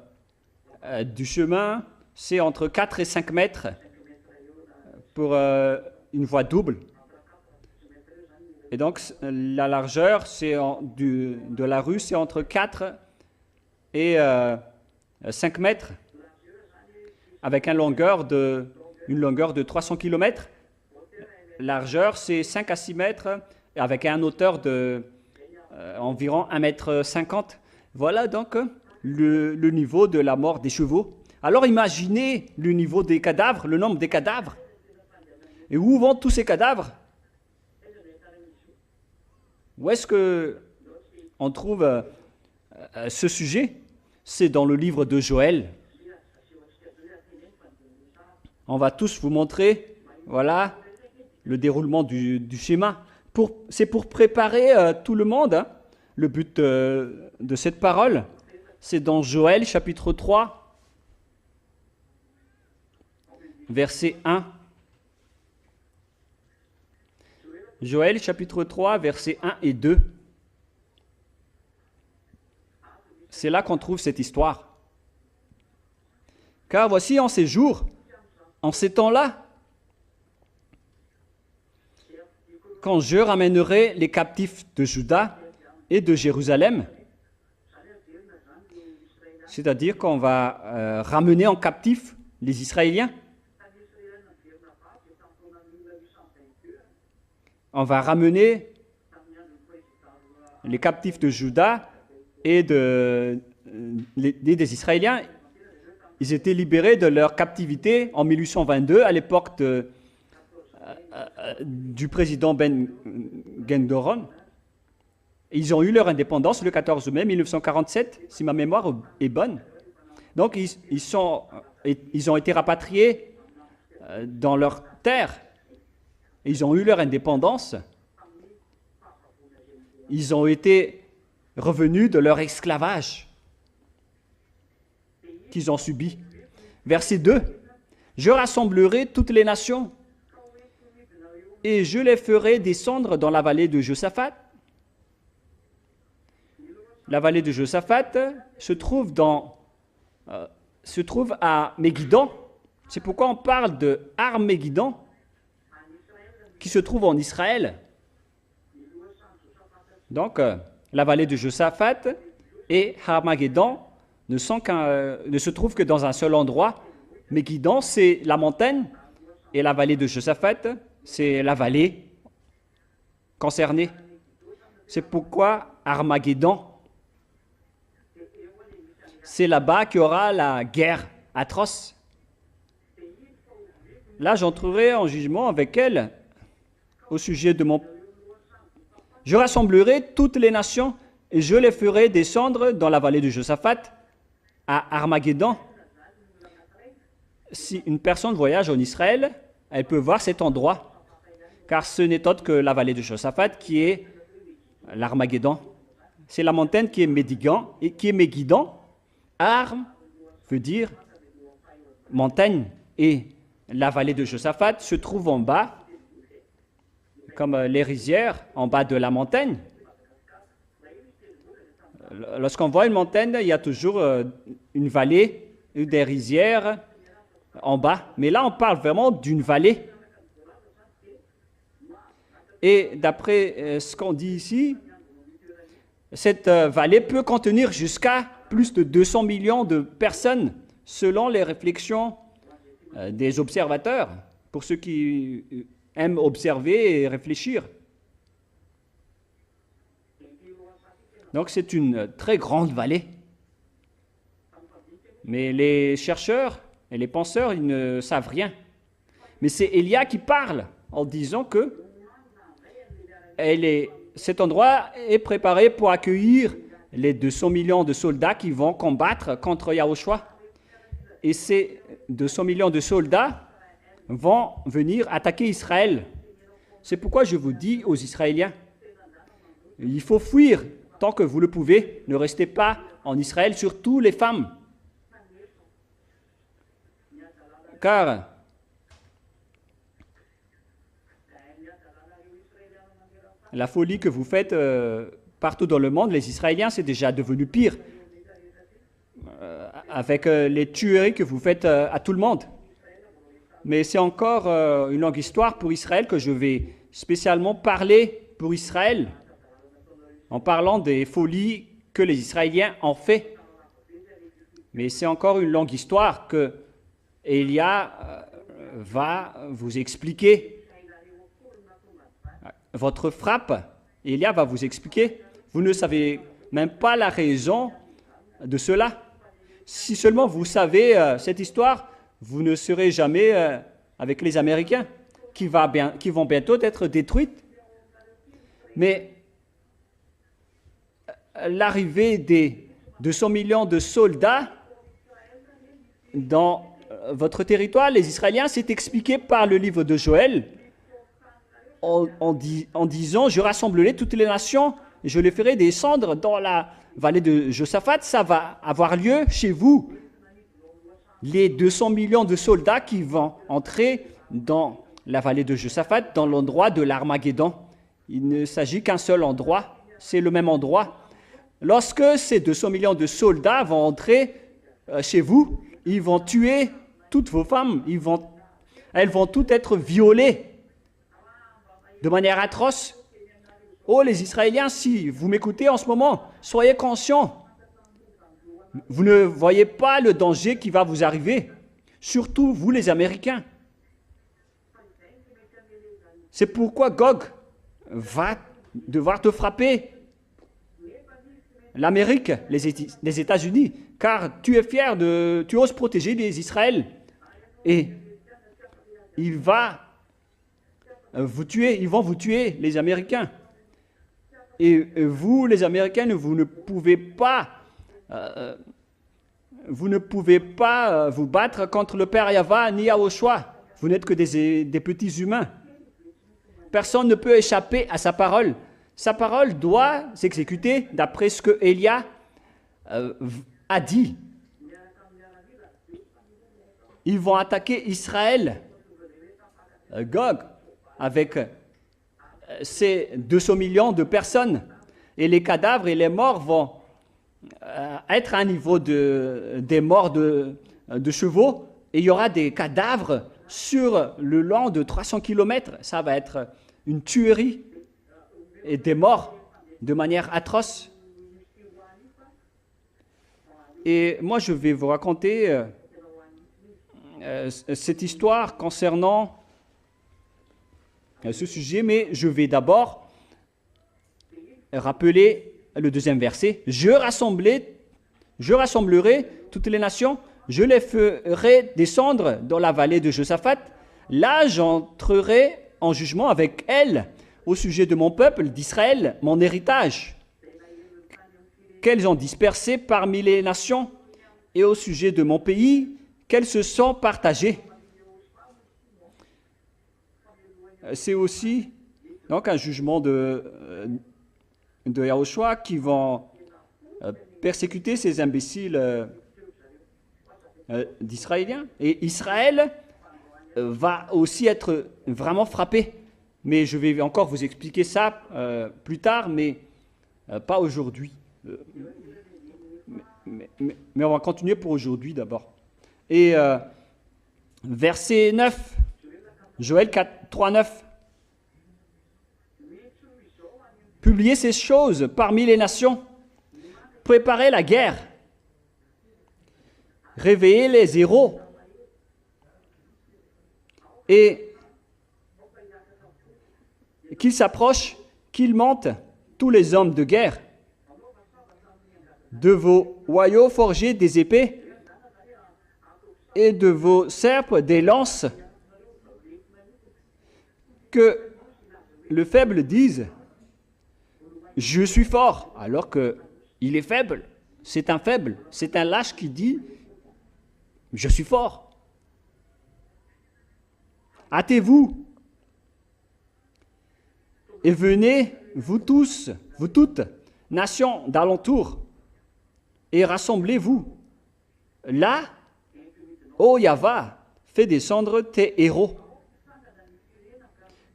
du chemin, c'est entre 4 et 5 mètres pour une voie double. Et donc, la largeur de la rue, c'est entre 4 et 5 mètres, avec une longueur de 300 km. Largeur, c'est 5 à 6 mètres, avec une hauteur de environ 1,50 m. Voilà donc le niveau de la mort des chevaux. Alors imaginez le niveau des cadavres, le nombre des cadavres. Et où vont tous ces cadavres? Où est-ce qu'on trouve ce sujet? C'est dans le livre de Joël. On va tous vous montrer, voilà, le déroulement du schéma. C'est pour préparer tout le monde. Hein. Le but de cette parole, c'est dans Joël chapitre 3, verset 1. Joël chapitre 3, versets 1 et 2. C'est là qu'on trouve cette histoire. Car voici en ces jours, en ces temps-là, quand je ramènerai les captifs de Juda et de Jérusalem, c'est-à-dire qu'on va ramener en captif les Israéliens. On va ramener les captifs de Juda et des Israéliens. Ils étaient libérés de leur captivité en 1822, à l'époque du président Ben Gurion. Ils ont eu leur indépendance le 14 mai 1947, si ma mémoire est bonne. Donc, ils ont été rapatriés dans leur terre. Ils ont eu leur indépendance. Ils ont été revenus de leur esclavage qu'ils ont subi. Verset 2. « Je rassemblerai toutes les nations et je les ferai descendre dans la vallée de Josaphat. » La vallée de Josaphat se trouve à Megiddo. C'est pourquoi on parle de Armageddon, qui se trouve en Israël. Donc, la vallée de Josaphat et Armageddon ne se trouvent que dans un seul endroit. Megiddo, c'est la montagne, et la vallée de Josaphat, c'est la vallée concernée. C'est pourquoi Armageddon, c'est là-bas qu'il y aura la guerre atroce. Là, j'entrerai en jugement avec elle au sujet de mon... Je rassemblerai toutes les nations et je les ferai descendre dans la vallée de Josaphat à Armageddon. Si une personne voyage en Israël, elle peut voir cet endroit, car ce n'est autre que la vallée de Josaphat qui est l'Armageddon. C'est la montagne qui est Megiddo et qui est Megiddo. Arm veut dire montagne et la vallée de Josaphat se trouve en bas, comme les rizières en bas de la montagne. Lorsqu'on voit une montagne, il y a toujours une vallée, des rizières en bas. Mais là, on parle vraiment d'une vallée. Et d'après ce qu'on dit ici, cette vallée peut contenir jusqu'à plus de 200 millions de personnes, selon les réflexions des observateurs, pour ceux qui aiment observer et réfléchir. Donc c'est une très grande vallée. Mais les chercheurs et les penseurs, ils ne savent rien. Mais c'est Élia qui parle en disant que cet endroit est préparé pour accueillir les 200 millions de soldats qui vont combattre contre Yahushua. Et ces 200 millions de soldats vont venir attaquer Israël. C'est pourquoi je vous dis aux Israéliens, il faut fuir tant que vous le pouvez. Ne restez pas en Israël, surtout les femmes. Car la folie que vous faites partout dans le monde, les Israéliens, c'est déjà devenu pire. Avec les tueries que vous faites à tout le monde. Mais c'est encore une longue histoire pour Israël que je vais spécialement parler pour Israël, en parlant des folies que les Israéliens ont fait. Mais c'est encore une longue histoire que Élia va vous expliquer. Votre frappe, Élia va vous expliquer. Vous ne savez même pas la raison de cela. Si seulement vous savez cette histoire, vous ne serez jamais avec les Américains qui vont bientôt être détruites. Mais l'arrivée des 200 millions de soldats dans votre territoire, les Israéliens, c'est expliqué par le livre de Joël en disant « Je rassemblerai toutes les nations et je les ferai descendre dans la vallée de Josaphat. » Ça va avoir lieu chez vous. Les 200 millions de soldats qui vont entrer dans la vallée de Josaphat, dans l'endroit de l'Armageddon. Il ne s'agit qu'un seul endroit, c'est le même endroit. Lorsque ces 200 millions de soldats vont entrer chez vous, ils vont tuer toutes vos femmes, elles vont toutes être violées de manière atroce. Oh les Israéliens, si vous m'écoutez en ce moment, soyez conscients. Vous ne voyez pas le danger qui va vous arriver, surtout vous les Américains. C'est pourquoi Gog va devoir te frapper. L'Amérique, les États-Unis, car tu es fier tu oses protéger les Israël. Et il va vous tuer, ils vont vous tuer, les Américains. Et vous, les Américains, vous ne pouvez pas vous battre contre le Père Yahva ni Yahushua. Vous n'êtes que des petits humains. Personne ne peut échapper à sa parole. Sa parole doit s'exécuter d'après ce que Élia a dit. Ils vont attaquer Israël, Gog, avec ces 200 millions de personnes. Et les cadavres et les morts vont être à un niveau des morts de chevaux. Et il y aura des cadavres sur le long de 300 km. Ça va être une tuerie et des morts de manière atroce. Et moi, je vais vous raconter cette histoire concernant ce sujet, mais je vais d'abord rappeler le deuxième verset. Je rassemblerai toutes les nations, je les ferai descendre dans la vallée de Josaphat. Là, j'entrerai en jugement avec elles au sujet de mon peuple d'Israël, mon héritage, qu'elles ont dispersé parmi les nations, et au sujet de mon pays, qu'elles se sont partagées. C'est aussi donc un jugement de Yahushua qui vont persécuter ces imbéciles d'Israéliens. Et Israël va aussi être vraiment frappé. Mais je vais encore vous expliquer ça plus tard, mais pas aujourd'hui. Mais on va continuer pour aujourd'hui d'abord. Et verset 9, Joël 3, 9. Publiez ces choses parmi les nations, préparez la guerre, réveillez les héros, et qu'ils s'approchent, qu'ils montent, tous les hommes de guerre. De vos hoyaux forgés des épées, et de vos serpes des lances. Que le faible dise « Je suis fort », alors qu'il est faible. C'est un faible, c'est un lâche qui dit « Je suis fort ». Hâtez-vous et venez, vous tous, vous toutes, nations d'alentour, et rassemblez-vous. Là, ô Yahva, fais descendre tes héros.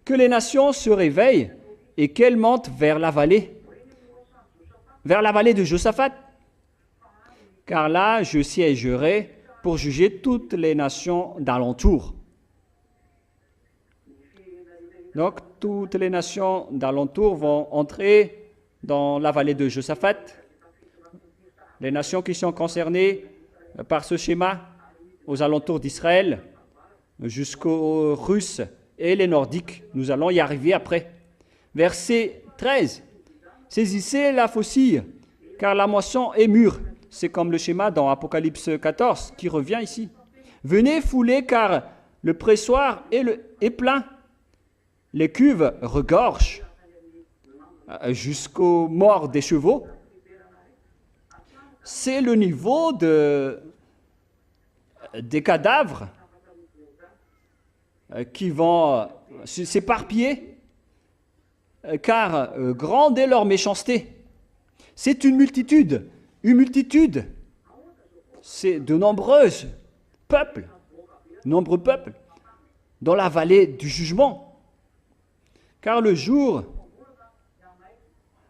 Que les nations se réveillent et qu'elles montent vers la vallée de Josaphat. Car là, je siégerai pour juger toutes les nations d'alentour. Donc, toutes les nations d'alentour vont entrer dans la vallée de Josaphat. Les nations qui sont concernées par ce schéma aux alentours d'Israël, jusqu'aux Russes et les Nordiques. Nous allons y arriver après. Verset 13. Saisissez la faucille, car la moisson est mûre. C'est comme le schéma dans Apocalypse 14 qui revient ici. Venez fouler, car le pressoir est plein. Les cuves regorgent jusqu'aux morts des chevaux. C'est le niveau des cadavres qui vont s'éparpiller, car grande est leur méchanceté. C'est une multitude, c'est de nombreux peuples dans la vallée du jugement, car le jour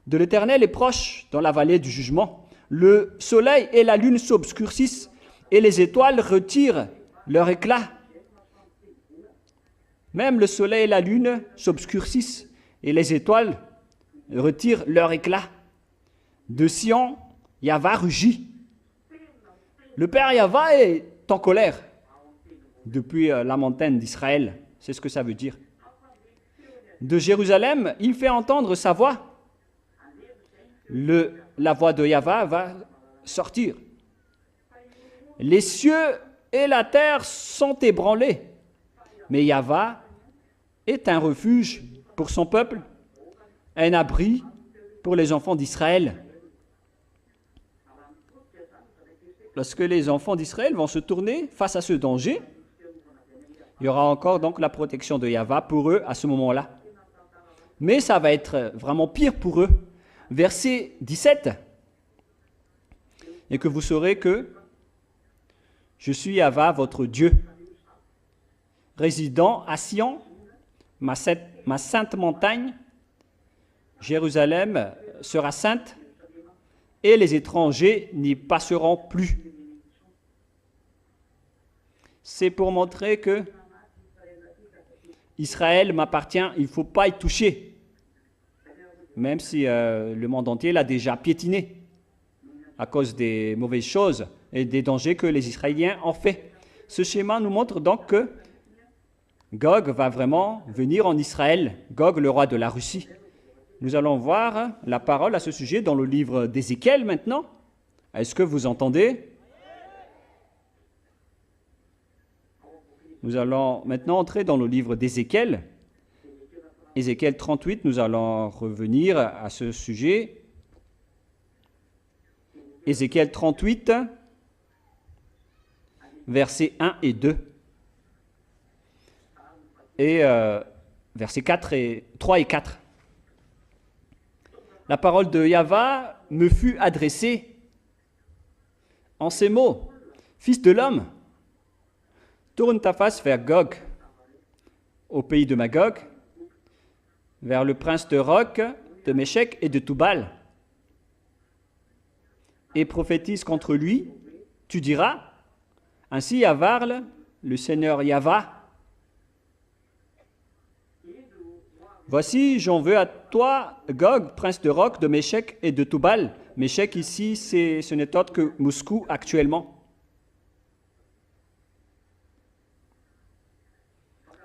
de l'Éternel est proche dans la vallée du jugement. Le soleil et la lune s'obscurcissent et les étoiles retirent leur éclat. Même le soleil et la lune s'obscurcissent et les étoiles retirent leur éclat. De Sion, Yahva rugit. Le Père Yahva est en colère depuis la montagne d'Israël. C'est ce que ça veut dire. De Jérusalem, il fait entendre sa voix. La voix de Yahva va sortir. Les cieux et la terre sont ébranlés. Mais Yahva est un refuge pour son peuple, un abri pour les enfants d'Israël. Lorsque les enfants d'Israël vont se tourner face à ce danger, il y aura encore donc la protection de Yahva pour eux à ce moment-là. Mais ça va être vraiment pire pour eux. Verset 17. Et que vous saurez que je suis Yahva, votre Dieu, résidant à Sion, ma sainte montagne. Jérusalem sera sainte et les étrangers n'y passeront plus. C'est pour montrer que Israël m'appartient, il ne faut pas y toucher, même si le monde entier l'a déjà piétiné à cause des mauvaises choses et des dangers que les Israéliens ont fait. Ce schéma nous montre donc que Gog va vraiment venir en Israël, Gog, le roi de la Russie. Nous allons voir la parole à ce sujet dans le livre d'Ézéchiel maintenant. Est-ce que vous entendez? Nous allons maintenant entrer dans le livre d'Ézéchiel. Ézéchiel 38, nous allons revenir à ce sujet. Ézéchiel 38, versets 1 et 2. Et versets 3 et 4. La parole de Yahva me fut adressée en ces mots. Fils de l'homme, tourne ta face vers Gog, au pays de Magog, vers le prince de Roc, de Méshec et de Toubal, et prophétise contre lui. Tu diras, ainsi Yavarle, le Seigneur Yahva, voici, j'en veux à toi, Gog, prince de Roc, de Méshec et de Toubal. Méshec ici, ce n'est autre que Moscou actuellement.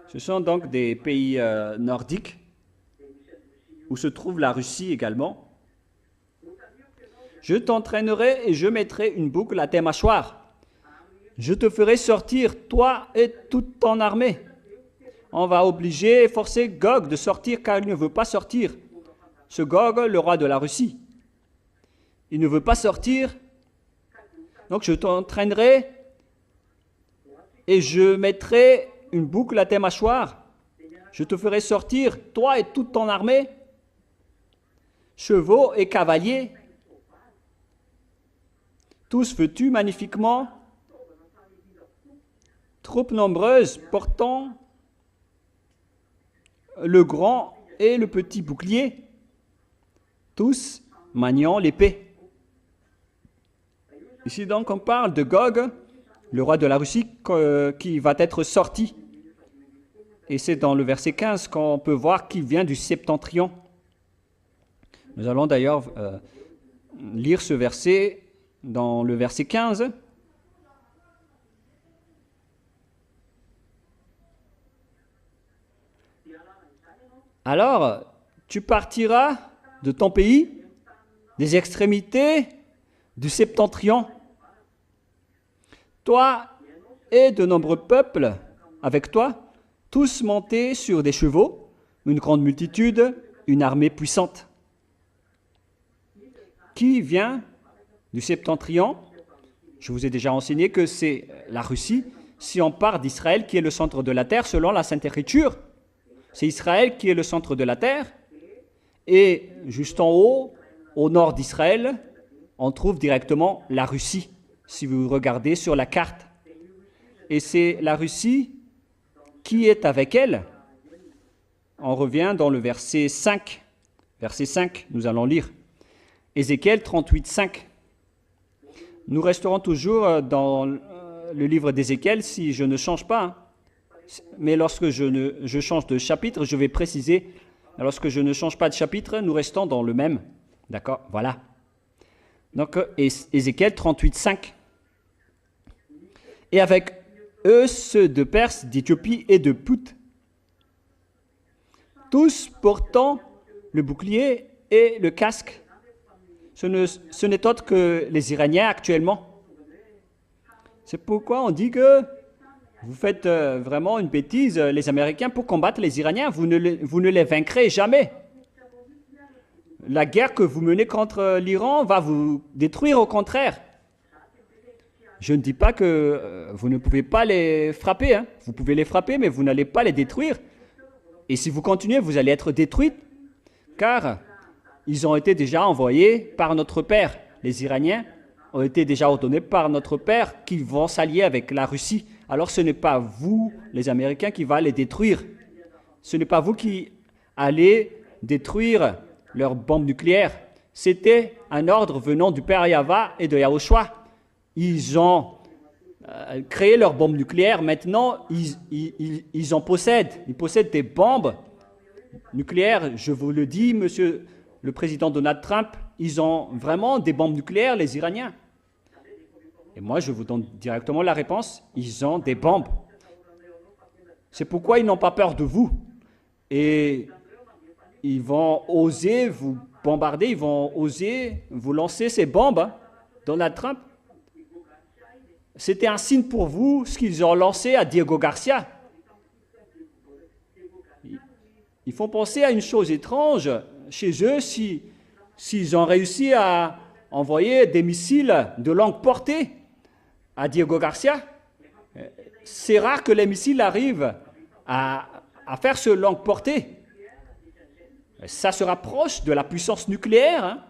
Ce sont donc des pays nordiques où se trouve la Russie également. Je t'entraînerai et je mettrai une boucle à tes mâchoires. Je te ferai sortir, toi et toute ton armée. On va obliger et forcer Gog de sortir car il ne veut pas sortir. Ce Gog, le roi de la Russie. Il ne veut pas sortir. Donc je t'entraînerai et je mettrai une boucle à tes mâchoires. Je te ferai sortir, toi et toute ton armée, chevaux et cavaliers, tous vêtus magnifiquement, troupes nombreuses portant le grand et le petit bouclier, tous maniant l'épée. Ici donc on parle de Gog, le roi de la Russie, qui va être sorti. et c'est dans le verset 15 qu'on peut voir qu'il vient du septentrion. Nous allons d'ailleurs lire ce verset dans le verset 15. Alors, tu partiras de ton pays, des extrémités du septentrion, toi et de nombreux peuples avec toi, tous montés sur des chevaux, une grande multitude, une armée puissante. Qui vient du septentrion? Je vous ai déjà enseigné que c'est la Russie. Si on part d'Israël, qui est le centre de la terre, selon la Sainte Écriture, c'est Israël qui est le centre de la terre. Et juste en haut, au nord d'Israël, on trouve directement la Russie, si vous regardez sur la carte. Et c'est la Russie qui est avec elle. On revient dans le verset 5. Verset 5, nous allons lire. Ézéchiel 38, 5. Nous resterons toujours dans le livre d'Ézéchiel si je ne change pas. Hein. Mais lorsque je change de chapitre, je vais préciser. Lorsque je ne change pas de chapitre, nous restons dans le même. D'accord? Voilà. Donc, Ézéchiel 38, 5. Et avec eux, ceux de Perse, d'Éthiopie et de Pout, tous portant le bouclier et le casque. Ce n'est autre que les Iraniens actuellement. C'est pourquoi on dit que vous faites vraiment une bêtise, les Américains, pour combattre les Iraniens. Vous ne les vaincrez jamais. La guerre que vous menez contre l'Iran va vous détruire au contraire. Je ne dis pas que vous ne pouvez pas les frapper. Hein. Vous pouvez les frapper, mais vous n'allez pas les détruire. Et si vous continuez, vous allez être détruits, car ils ont été déjà envoyés par notre père. Les Iraniens ont été déjà ordonnés par notre père qu'ils vont s'allier avec la Russie. Alors ce n'est pas vous, les Américains, qui va les détruire. Ce n'est pas vous qui allez détruire leurs bombes nucléaires. C'était un ordre venant du père Yahva et de Yahushua. Ils ont créé leurs bombes nucléaires. Maintenant, ils en possèdent. Ils possèdent des bombes nucléaires. Je vous le dis, monsieur le président Donald Trump, ils ont vraiment des bombes nucléaires, les Iraniens. Et moi, je vous donne directement la réponse. Ils ont des bombes. C'est pourquoi ils n'ont pas peur de vous. Et ils vont oser vous bombarder, ils vont oser vous lancer ces bombes. Hein. Donald Trump, c'était un signe pour vous, ce qu'ils ont lancé à Diego Garcia. Ils font penser à une chose étrange chez eux s'ils ont réussi à envoyer des missiles de longue portée à Diego Garcia. C'est rare que les missiles arrivent à faire ce longue portée. Ça se rapproche de la puissance nucléaire, hein,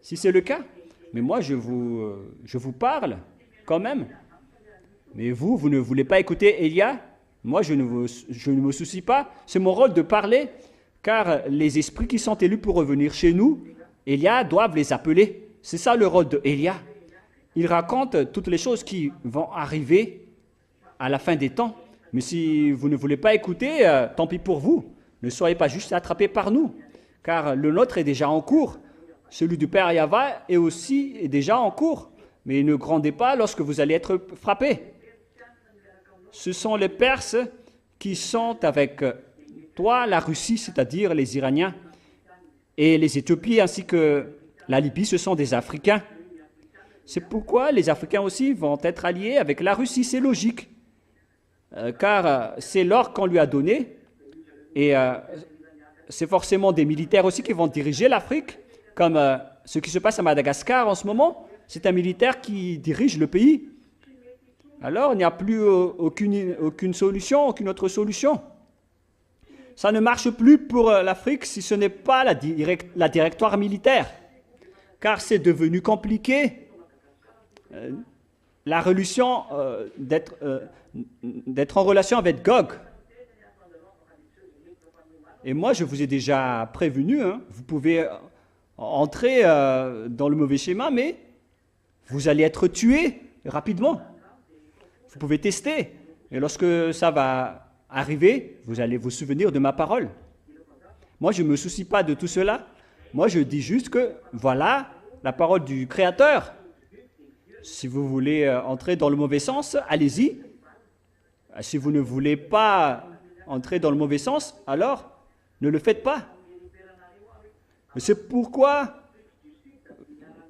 si c'est le cas. Mais moi, je vous parle quand même. Mais vous ne voulez pas écouter Élia. Moi, je ne me soucie pas. C'est mon rôle de parler, car les esprits qui sont élus pour revenir chez nous, Élia doivent les appeler. C'est ça le rôle de Élia. Il raconte toutes les choses qui vont arriver à la fin des temps. Mais si vous ne voulez pas écouter, tant pis pour vous. Ne soyez pas juste attrapés par nous, car le nôtre est déjà en cours. Celui du Père Yahva est déjà en cours. Mais ne grandez pas lorsque vous allez être frappés. Ce sont les Perses qui sont avec toi, la Russie, c'est-à-dire les Iraniens, et les Éthiopies ainsi que la Libye, ce sont des Africains. C'est pourquoi les Africains aussi vont être alliés avec la Russie, c'est logique, car c'est l'or qu'on lui a donné, et c'est forcément des militaires aussi qui vont diriger l'Afrique, comme ce qui se passe à Madagascar en ce moment. C'est un militaire qui dirige le pays. Alors, il n'y a plus aucune solution, aucune autre solution. Ça ne marche plus pour l'Afrique si ce n'est pas la directoire militaire, car c'est devenu compliqué. La religion d'être en relation avec Gog. Et moi, je vous ai déjà prévenu, hein, vous pouvez entrer dans le mauvais schéma, mais vous allez être tué rapidement. Vous pouvez tester. Et lorsque ça va arriver, vous allez vous souvenir de ma parole. Moi, je ne me soucie pas de tout cela. Moi, je dis juste que voilà la parole du Créateur. Si vous voulez entrer dans le mauvais sens, allez-y. Si vous ne voulez pas entrer dans le mauvais sens, alors ne le faites pas. C'est pourquoi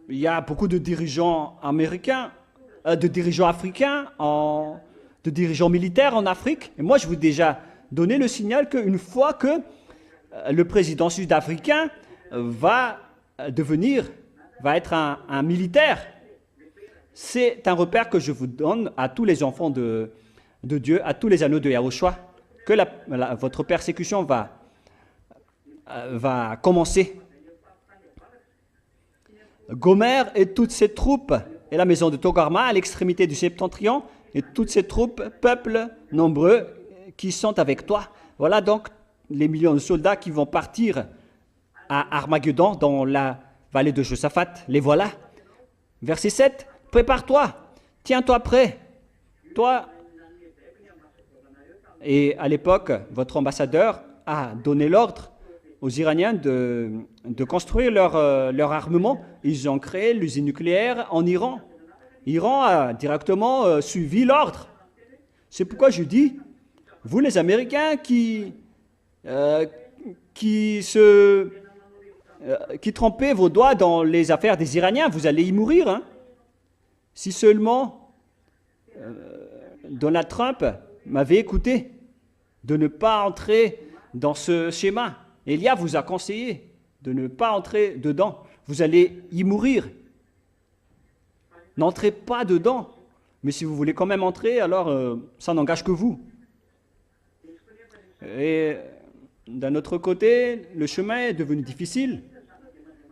il y a beaucoup de dirigeants américains, de dirigeants africains, de dirigeants militaires en Afrique. Et moi, je vous ai déjà donné le signal qu'une fois que le président sud-africain va être un militaire, c'est un repère que je vous donne à tous les enfants de Dieu, à tous les anneaux de Yahushua, que votre persécution va commencer. Gomer et toutes ses troupes, et la maison de Togarma à l'extrémité du septentrion, et toutes ses troupes, peuples nombreux qui sont avec toi. Voilà donc les millions de soldats qui vont partir à Armageddon dans la vallée de Josaphat. Les voilà. Verset 7. Prépare-toi, tiens-toi prêt. Toi, et à l'époque, votre ambassadeur a donné l'ordre aux Iraniens de construire leur armement. Ils ont créé l'usine nucléaire en Iran. L'Iran a directement suivi l'ordre. C'est pourquoi je dis, vous les Américains qui trempez vos doigts dans les affaires des Iraniens, vous allez y mourir. Hein. Si seulement Donald Trump m'avait écouté de ne pas entrer dans ce schéma. Elia vous a conseillé de ne pas entrer dedans. Vous allez y mourir. N'entrez pas dedans. Mais si vous voulez quand même entrer, alors ça n'engage que vous. Et d'un autre côté, le chemin est devenu difficile,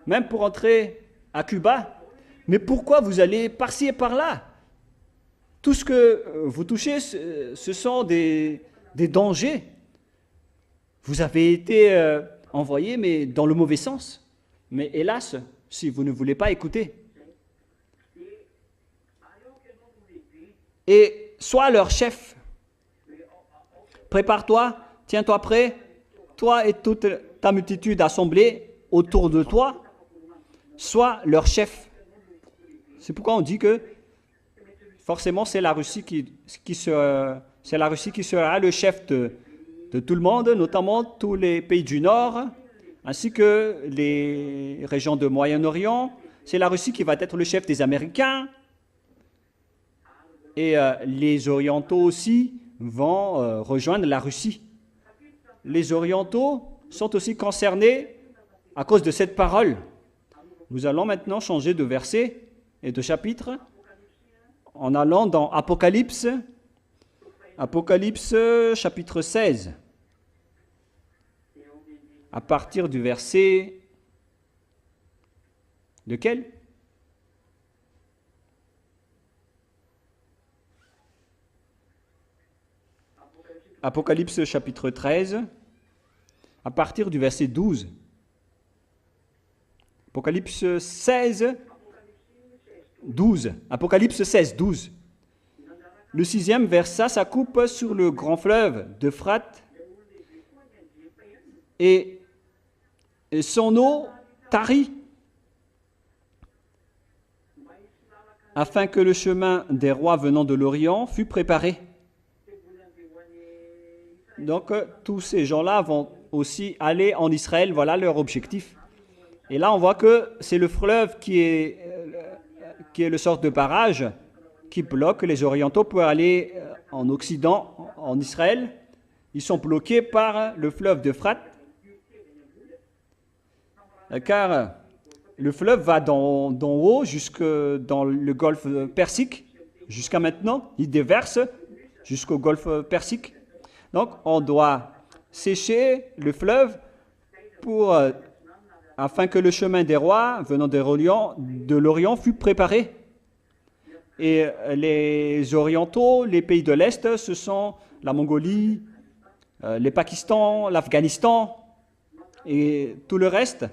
même pour entrer à Cuba. Mais pourquoi vous allez par-ci et par-là? Tout ce que vous touchez, ce sont des dangers. Vous avez été envoyé, mais dans le mauvais sens. Mais hélas, si vous ne voulez pas écouter. Et sois leur chef. Prépare-toi, tiens-toi prêt, toi et toute ta multitude assemblée autour de toi, sois leur chef. C'est pourquoi on dit que forcément c'est la Russie qui sera le chef de tout le monde, notamment tous les pays du Nord, ainsi que les régions de Moyen-Orient. C'est la Russie qui va être le chef des Américains. Et les Orientaux aussi vont rejoindre la Russie. Les Orientaux sont aussi concernés à cause de cette parole. Nous allons maintenant changer de verset et de chapitre en allant dans Apocalypse, chapitre 16, à partir du verset de quel? Apocalypse chapitre 13, à partir du verset 12. Apocalypse 16, 12. Apocalypse 16, 12. Le 6e versa sa coupe sur le grand fleuve d'Euphrate et son eau tarit, afin que le chemin des rois venant de l'Orient fût préparé. Donc, tous ces gens-là vont aussi aller en Israël, voilà leur objectif. Et là, on voit que c'est le fleuve qui est le sort de barrage qui bloque les Orientaux pour aller en Occident, en Israël. Ils sont bloqués par le fleuve d'Euphrate, car le fleuve va d'en haut jusque dans le golfe Persique, jusqu'à maintenant. Il déverse jusqu'au golfe Persique. Donc, on doit sécher le fleuve afin que le chemin des rois venant de l'Orient fût préparé. Et les Orientaux, les pays de l'Est, ce sont la Mongolie, le Pakistan, l'Afghanistan et tout le reste.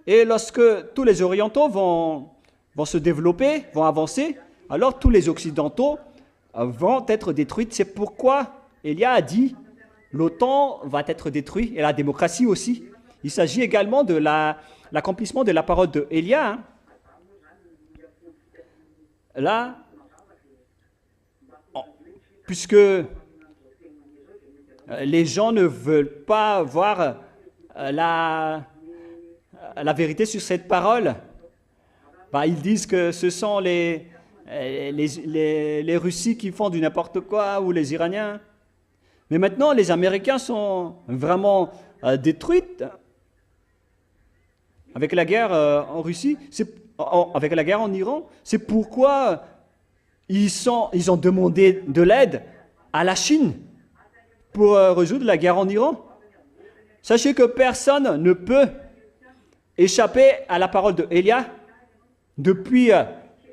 Et lorsque tous les Orientaux vont se développer, vont avancer, alors tous les Occidentaux vont être détruits. C'est pourquoi Élia a dit, l'OTAN va être détruit et la démocratie aussi. Il s'agit également de l'accomplissement de la parole de Élia. Hein. Là, puisque les gens ne veulent pas voir la vérité sur cette parole, bah, ils disent que ce sont les Russes qui font du n'importe quoi ou les Iraniens. Mais maintenant, les Américains sont vraiment détruits avec la guerre en Russie, avec la guerre en Iran. C'est pourquoi ils ont demandé de l'aide à la Chine pour résoudre la guerre en Iran. Sachez que personne ne peut échapper à la parole de Élia, depuis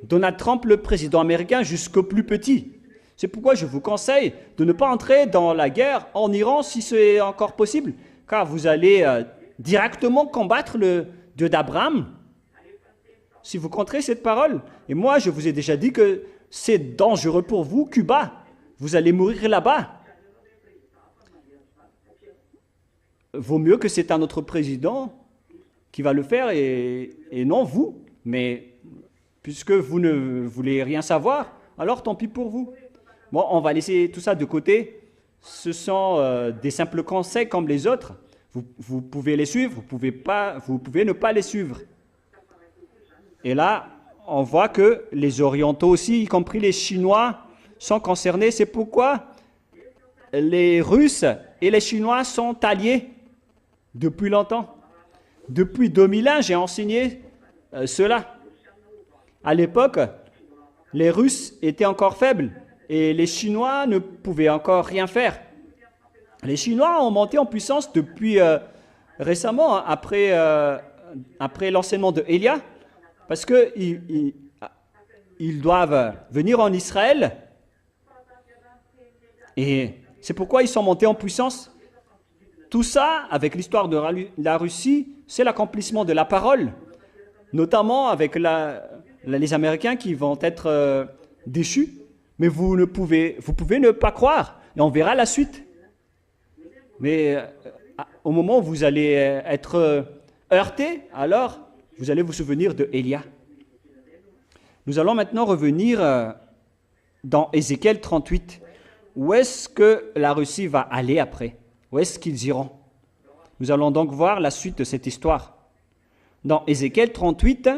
Donald Trump, le président américain, jusqu'au plus petit. C'est pourquoi je vous conseille de ne pas entrer dans la guerre en Iran si c'est encore possible, car vous allez directement combattre le Dieu d'Abraham si vous contraignez cette parole. Et moi, je vous ai déjà dit que c'est dangereux pour vous, Cuba. Vous allez mourir là-bas. Vaut mieux que c'est un autre président qui va le faire et non vous. Mais puisque vous ne voulez rien savoir, alors tant pis pour vous. Bon, on va laisser tout ça de côté. Ce sont des simples conseils comme les autres. Vous pouvez les suivre, vous pouvez ne pas les suivre. Et là, on voit que les Orientaux aussi, y compris les Chinois, sont concernés. C'est pourquoi les Russes et les Chinois sont alliés depuis longtemps. Depuis 2001, j'ai enseigné cela. À l'époque, les Russes étaient encore faibles et les Chinois ne pouvaient encore rien faire. Les Chinois ont monté en puissance depuis récemment, après l'enseignement de Élia, parce qu'ils doivent venir en Israël. Et c'est pourquoi ils sont montés en puissance. Tout ça, avec l'histoire de la Russie, c'est l'accomplissement de la parole, notamment avec les Américains qui vont être déchus. Mais vous pouvez ne pas croire, et on verra la suite. Mais au moment où vous allez être heurté, alors vous allez vous souvenir de Élia. Nous allons maintenant revenir dans Ézéchiel 38. Où est-ce que la Russie va aller après? Où est-ce qu'ils iront? Nous allons donc voir la suite de cette histoire. Dans Ézéchiel 38,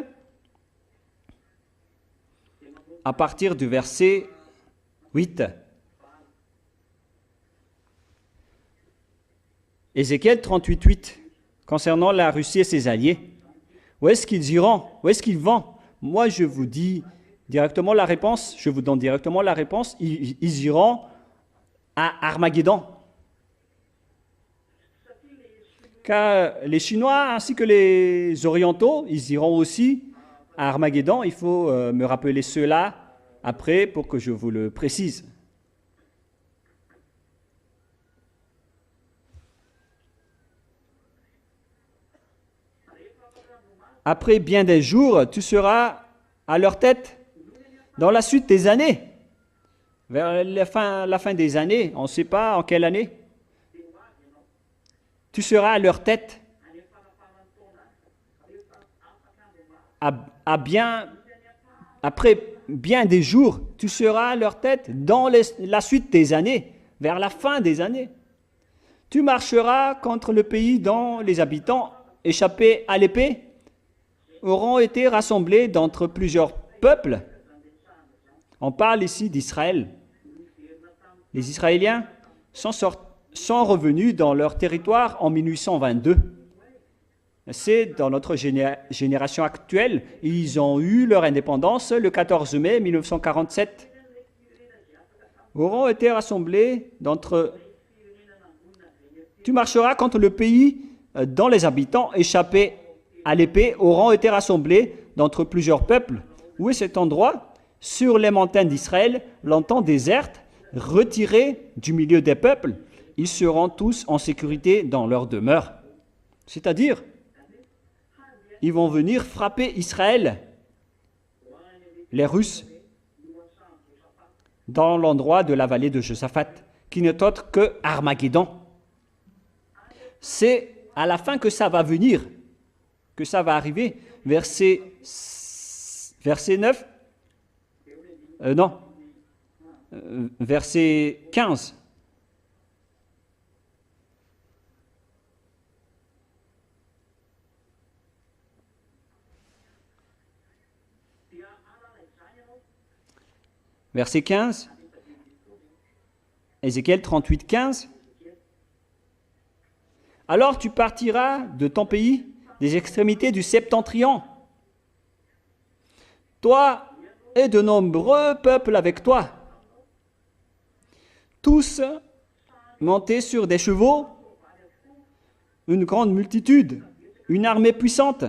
à partir du verset 8. Ézéchiel 38, 8, concernant la Russie et ses alliés. Où est-ce qu'ils iront? Où est-ce qu'ils vont? Moi, je vous dis directement la réponse. Je vous donne directement la réponse. Ils iront à Armageddon. Car les Chinois ainsi que les Orientaux, ils iront aussi à Armageddon. Il faut me rappeler cela après pour que je vous le précise. Après bien des jours, tu seras à leur tête dans la suite des années. Vers la fin des années, on ne sait pas en quelle année. Tu seras à leur tête. Après bien des jours, tu seras à leur tête dans la suite des années, vers la fin des années. Tu marcheras contre le pays dont les habitants, échappés à l'épée, auront été rassemblés d'entre plusieurs peuples. On parle ici d'Israël. Les Israéliens sont revenus dans leur territoire en 1822. C'est dans notre génération actuelle. Ils ont eu leur indépendance le 14 mai 1947. Auront été rassemblés d'entre... Tu marcheras contre le pays dont les habitants échappés à l'épée auront été rassemblés d'entre plusieurs peuples. Où est cet endroit? Sur les montagnes d'Israël, longtemps déserte, retirés du milieu des peuples, ils seront tous en sécurité dans leur demeure. C'est-à-dire, ils vont venir frapper Israël, les Russes, dans l'endroit de la vallée de Josaphat. qui n'est autre que Armageddon. C'est à la fin que ça va venir, que ça va arriver. Verset 9, non, verset 15. Verset 15, Ézéchiel 38, 15. Alors tu partiras de ton pays, des extrémités du septentrion, toi et de nombreux peuples avec toi, tous montés sur des chevaux, une grande multitude, une armée puissante.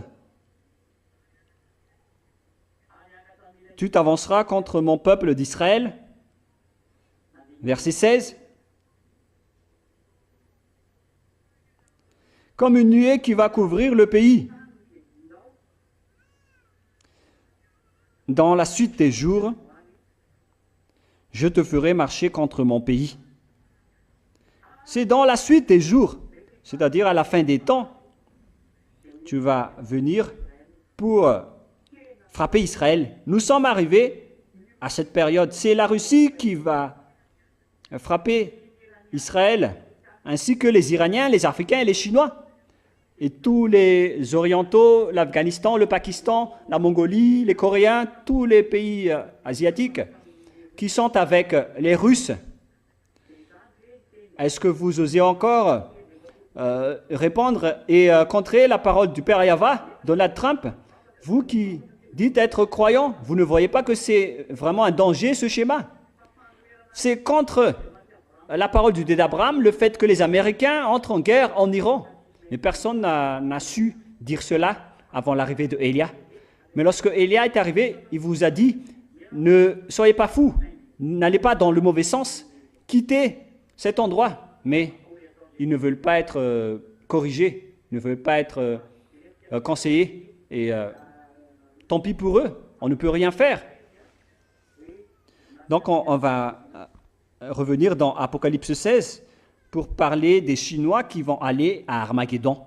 Tu t'avanceras contre mon peuple d'Israël. Verset 16. Comme une nuée qui va couvrir le pays. Dans la suite des jours, je te ferai marcher contre mon pays. C'est dans la suite des jours, c'est-à-dire à la fin des temps, tu vas venir pour frapper Israël. Nous sommes arrivés à cette période. C'est la Russie qui va frapper Israël, ainsi que les Iraniens, les Africains et les Chinois. Et tous les Orientaux, l'Afghanistan, le Pakistan, la Mongolie, les Coréens, tous les pays asiatiques qui sont avec les Russes. Est-ce que vous osez encore répondre et contrer la parole du Père Yahva, Donald Trump? Vous qui dites être croyant, vous ne voyez pas que c'est vraiment un danger ce schéma? C'est contre la parole du Dieu d'Abraham, le fait que les Américains entrent en guerre en Iran. Mais personne n'a su dire cela avant l'arrivée de Élia. Mais lorsque Élia est arrivé, il vous a dit, ne soyez pas fous, n'allez pas dans le mauvais sens, quittez cet endroit. Mais ils ne veulent pas être corrigés, ils ne veulent pas être conseillés. Et tant pis pour eux, on ne peut rien faire. Donc on va revenir dans Apocalypse 16 pour parler des Chinois qui vont aller à Armageddon.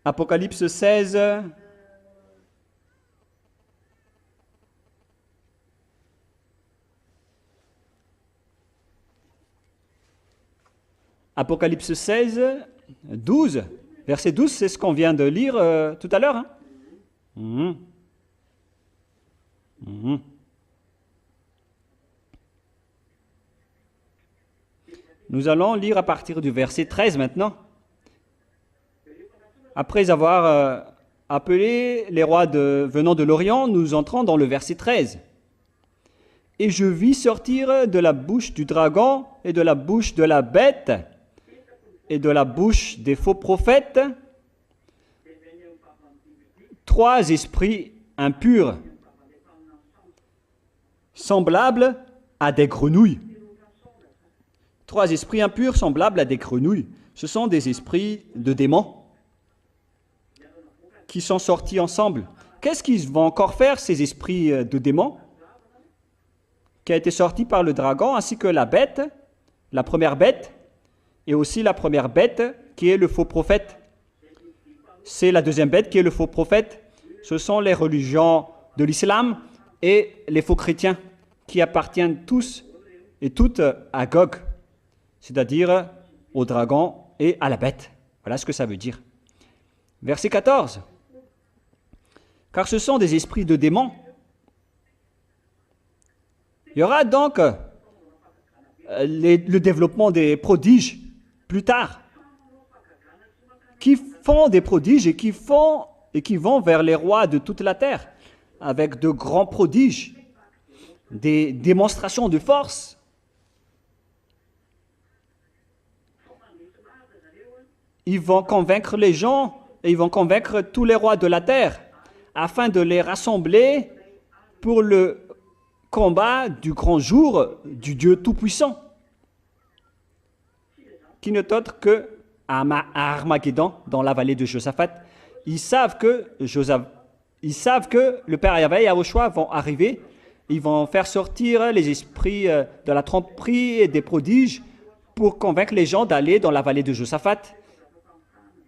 Apocalypse 16. Apocalypse 16, 12. Verset 12, c'est ce qu'on vient de lire tout à l'heure. Hein? Nous allons lire à partir du verset 13 maintenant. Après avoir appelé les rois venant de l'Orient, nous entrons dans le verset 13. Et je vis sortir de la bouche du dragon et de la bouche de la bête et de la bouche des faux prophètes 3 esprits impurs, semblables à des grenouilles. 3 esprits impurs semblables à des grenouilles. Ce sont des esprits de démons qui sont sortis ensemble. Qu'est-ce qu'ils vont encore faire, ces esprits de démons qui a été sorti par le dragon, ainsi que la bête, la première bête, et aussi la première bête qui est le faux prophète. C'est la deuxième bête qui est le faux prophète. Ce sont les religions de l'islam et les faux chrétiens qui appartiennent tous et toutes à Gog, c'est-à-dire au dragon et à la bête. Voilà ce que ça veut dire. Verset 14. Car ce sont des esprits de démons. Il y aura donc le développement des prodiges plus tard, qui font des prodiges et qui vont vers les rois de toute la terre avec de grands prodiges, des démonstrations de force. Ils vont convaincre les gens et ils vont convaincre tous les rois de la terre afin de les rassembler pour le combat du grand jour du Dieu Tout-Puissant, qui n'est autre que à Armageddon, dans la vallée de Josaphat. Ils savent que ils savent que le Père Yahvé et Yahushua vont arriver. Ils vont faire sortir les esprits de la tromperie et des prodiges pour convaincre les gens d'aller dans la vallée de Josaphat,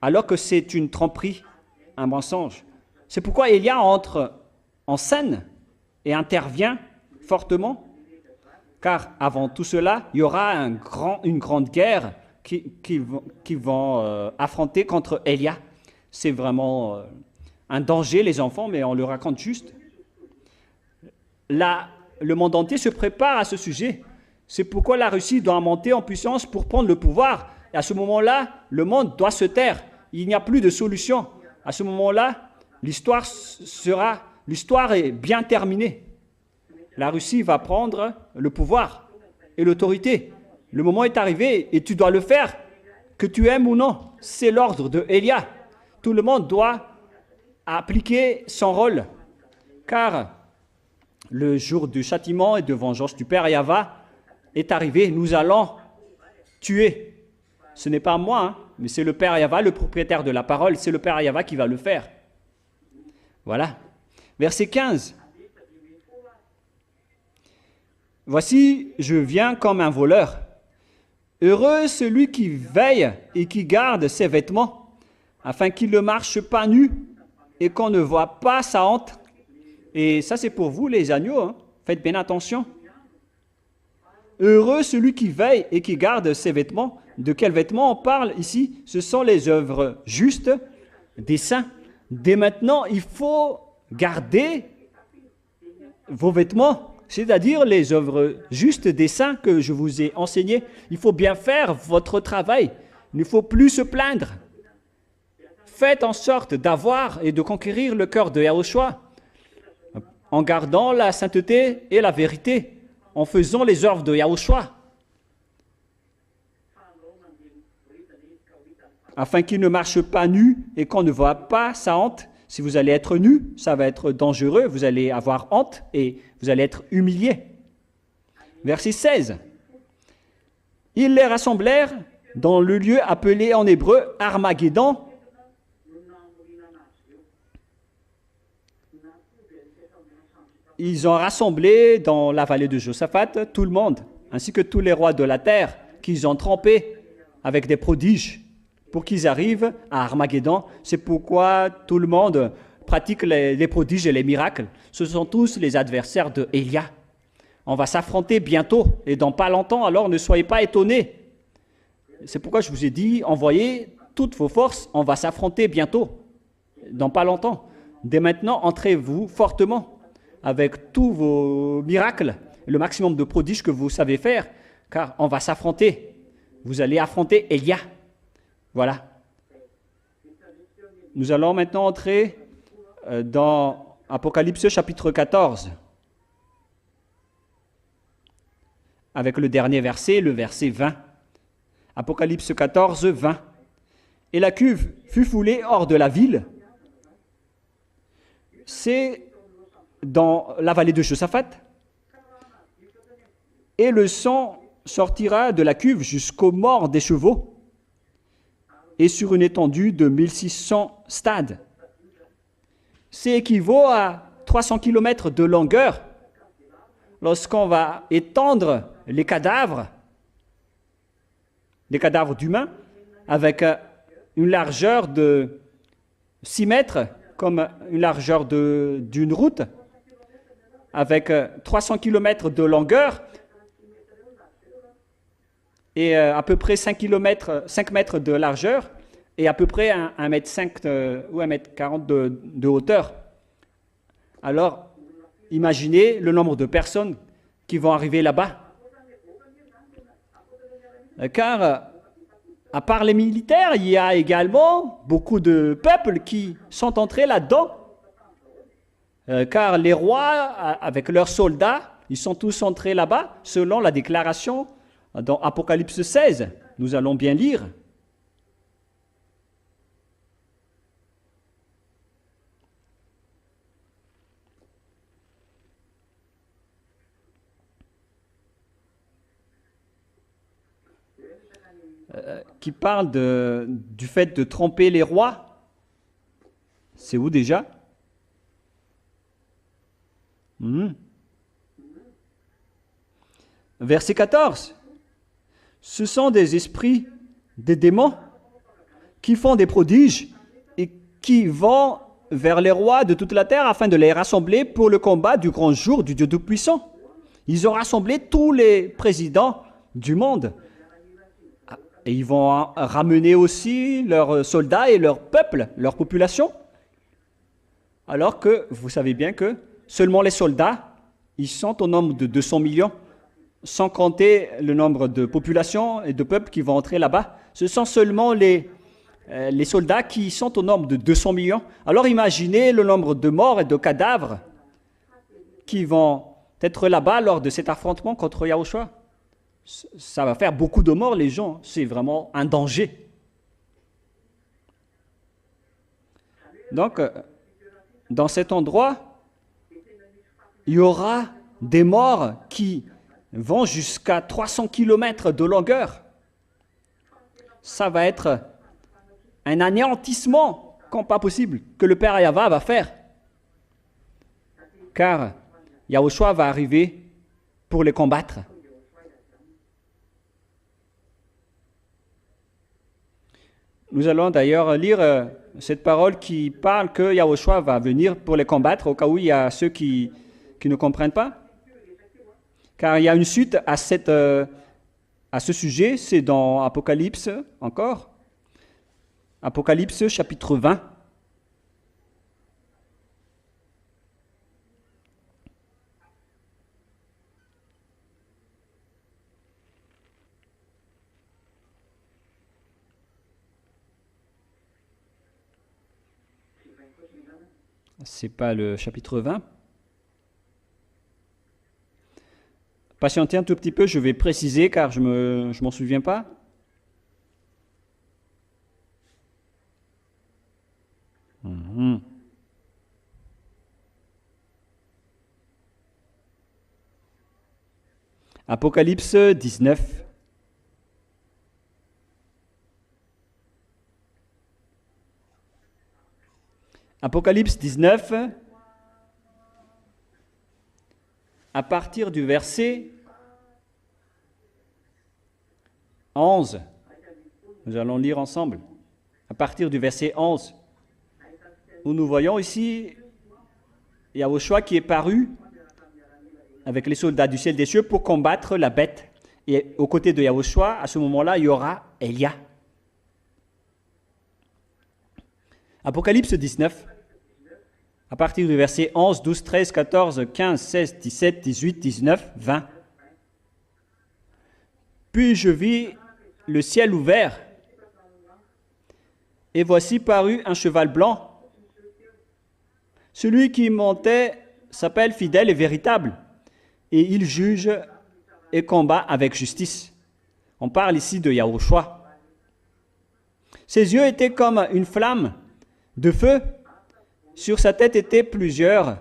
alors que c'est une tromperie, un mensonge. C'est pourquoi Élia entre en scène et intervient fortement, car avant tout cela, il y aura une grande guerre qu'ils vont affronter contre Élia. C'est vraiment un danger, les enfants, mais on le raconte juste. Là, le monde entier se prépare à ce sujet. C'est pourquoi la Russie doit monter en puissance pour prendre le pouvoir. Et à ce moment-là, le monde doit se taire. Il n'y a plus de solution. À ce moment-là, l'histoire est bien terminée. La Russie va prendre le pouvoir et l'autorité. Le moment est arrivé et tu dois le faire, que tu aimes ou non. C'est l'ordre de Élia. Tout le monde doit appliquer son rôle, car le jour du châtiment et de vengeance du Père Yahvé est arrivé. Nous allons tuer. Ce n'est pas moi, hein, mais c'est le Père Yahvé, le propriétaire de la parole. C'est le Père Yahvé qui va le faire. Voilà. Verset 15. Voici, je viens comme un voleur. Heureux celui qui veille et qui garde ses vêtements, afin qu'il ne marche pas nu et qu'on ne voit pas sa honte. Et ça, c'est pour vous, les agneaux. Hein. Faites bien attention. Heureux celui qui veille et qui garde ses vêtements. De quels vêtements on parle ici? Ce sont les œuvres justes des saints. Dès maintenant, il faut garder vos vêtements, c'est-à-dire les œuvres justes des saints que je vous ai enseignées. Il faut bien faire votre travail. Il ne faut plus se plaindre. Faites en sorte d'avoir et de conquérir le cœur de Yahushua en gardant la sainteté et la vérité, en faisant les œuvres de Yahushua, afin qu'il ne marche pas nu et qu'on ne voit pas sa honte. Si vous allez être nu, ça va être dangereux, vous allez avoir honte et vous allez être humilié. Verset 16. Ils les rassemblèrent dans le lieu appelé en hébreu Armageddon. Ils ont rassemblé dans la vallée de Josaphat tout le monde, ainsi que tous les rois de la terre qu'ils ont trempés avec des prodiges pour qu'ils arrivent à Armageddon. C'est pourquoi tout le monde pratique les prodiges et les miracles. Ce sont tous les adversaires de Élia. On va s'affronter bientôt et dans pas longtemps, alors ne soyez pas étonnés. C'est pourquoi je vous ai dit, envoyez toutes vos forces, on va s'affronter bientôt, dans pas longtemps. Dès maintenant, entrez-vous fortement avec tous vos miracles, le maximum de prodiges que vous savez faire, car on va s'affronter. Vous allez affronter Élia. Voilà. Nous allons maintenant entrer dans Apocalypse chapitre 14, avec le dernier verset, le verset 20. Apocalypse 14, 20. Et la cuve fut foulée hors de la ville. C'est dans la vallée de Josaphat. Et le sang sortira de la cuve jusqu'aux morts des chevaux et sur une étendue de 1600 stades. C'est équivaut à 300 km de longueur lorsqu'on va étendre les cadavres d'humains avec une largeur de 6 mètres, comme une largeur d'une route, avec 300 km de longueur et à peu près 5 mètres de largeur et à peu près 1,5 m ou 1,40 m de hauteur. Alors, imaginez le nombre de personnes qui vont arriver là-bas. Car, à part les militaires, il y a également beaucoup de peuples qui sont entrés là-dedans. Car les rois, avec leurs soldats, ils sont tous entrés là-bas, selon la déclaration dans Apocalypse 16. Nous allons bien lire. Qui parle du fait de tromper les rois. C'est où déjà? Mhm. Verset 14. Ce sont des esprits, des démons, qui font des prodiges et qui vont vers les rois de toute la terre afin de les rassembler pour le combat du grand jour du Dieu Tout-Puissant. Ils ont rassemblé tous les présidents du monde. Et ils vont ramener aussi leurs soldats et leur peuple, leur population. Alors que vous savez bien que seulement les soldats, ils sont au nombre de 200 millions, sans compter le nombre de populations et de peuples qui vont entrer là-bas. Ce sont seulement les soldats qui sont au nombre de 200 millions. Alors imaginez le nombre de morts et de cadavres qui vont être là-bas lors de cet affrontement contre Yahushua. Ça va faire beaucoup de morts, les gens. C'est vraiment un danger. Donc, dans cet endroit, il y aura des morts qui vont jusqu'à 300 km de longueur. Ça va être un anéantissement comme pas possible que le Père Yahva va faire. Car Yahushua va arriver pour les combattre. Nous allons d'ailleurs lire cette parole qui parle que Yahushua va venir pour les combattre, au cas où il y a ceux qui ne comprennent pas. Car il y a une suite à ce sujet, c'est dans Apocalypse encore. Apocalypse chapitre 20. C'est pas le chapitre 20. Patientez un tout petit peu, je vais préciser car je m'en souviens pas. Apocalypse 19. Apocalypse 19, à partir du verset 11. Nous allons lire ensemble. À partir du verset 11, où nous voyons ici Yahushua qui est paru avec les soldats du ciel des cieux pour combattre la bête. Et aux côtés de Yahushua, à ce moment-là, il y aura Elia. Apocalypse 19, à partir du verset 11, 12, 13, 14, 15, 16, 17, 18, 19, 20. Puis je vis le ciel ouvert, et voici parut un cheval blanc. Celui qui montait s'appelle fidèle et véritable, et il juge et combat avec justice. On parle ici de Yahushua. Ses yeux étaient comme une flamme de feu. Sur sa tête étaient plusieurs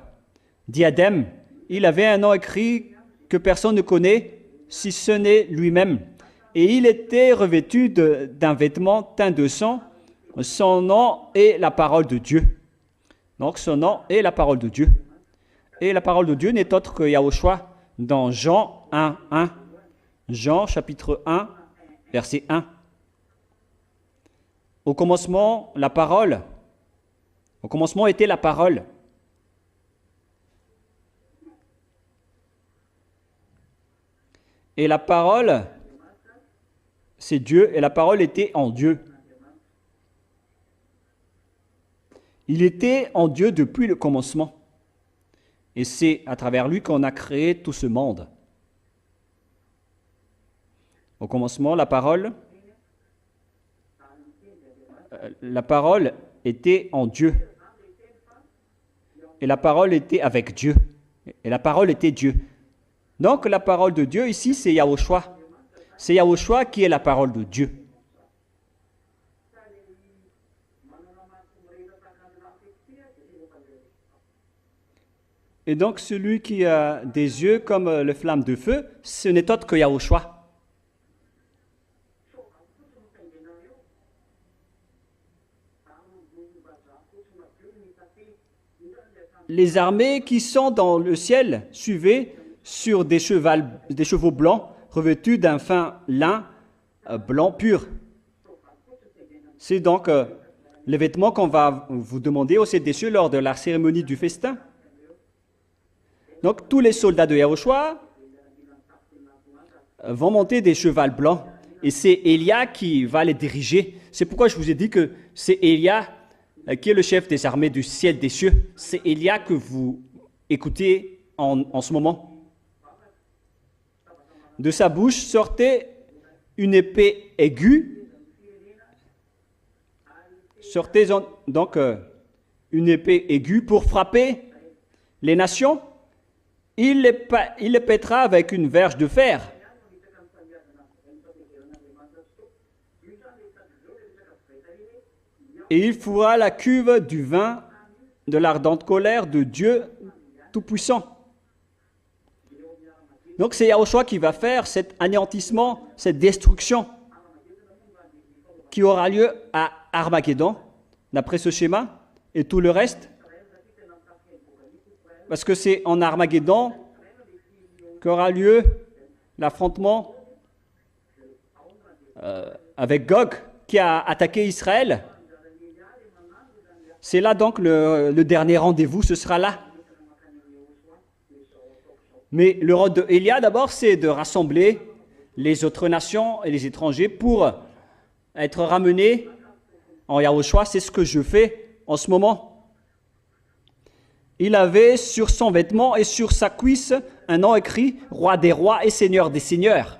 diadèmes. Il avait un nom écrit que personne ne connaît, si ce n'est lui-même. Et il était revêtu d'un vêtement teint de sang. Son nom est la parole de Dieu. Donc son nom est la parole de Dieu. Et la parole de Dieu n'est autre que Yahushua dans Jean 1, 1. Jean chapitre 1, verset 1. Au commencement, la parole. Au commencement était la parole. Et la parole, c'est Dieu, et la parole était en Dieu. Il était en Dieu depuis le commencement. Et c'est à travers lui qu'on a créé tout ce monde. Au commencement, la parole était en Dieu. Et la parole était avec Dieu. Et la parole était Dieu. Donc la parole de Dieu ici, c'est Yahushua. C'est Yahushua qui est la parole de Dieu. Et donc celui qui a des yeux comme les flammes de feu, ce n'est autre que Yahushua. les armées qui sont dans le ciel suivaient sur des chevaux blancs revêtus d'un fin lin blanc pur. C'est donc les vêtements qu'on va vous demander aux sept des cieux lors de la cérémonie du festin. Donc tous les soldats de Yahushua vont monter des chevaux blancs et c'est Élia qui va les diriger. C'est pourquoi je vous ai dit que c'est Élia qui est le chef des armées du ciel des cieux. C'est Élia que vous écoutez en ce moment. De sa bouche sortait une épée aiguë. Sortait donc une épée aiguë pour frapper les nations. Il les pètera avec une verge de fer. Et il fouera la cuve du vin de l'ardente colère de Dieu Tout-Puissant. Donc c'est Yahushua qui va faire cet anéantissement, cette destruction qui aura lieu à Armageddon, d'après ce schéma, et tout le reste. Parce que c'est en Armageddon qu'aura lieu l'affrontement avec Gog qui a attaqué Israël. C'est là donc le dernier rendez-vous, ce sera là. Mais le rôle de Élia d'abord, c'est de rassembler les autres nations et les étrangers pour être ramenés en Yahushua. C'est ce que je fais en ce moment. Il avait sur son vêtement et sur sa cuisse un nom écrit « Roi des rois et Seigneur des seigneurs ».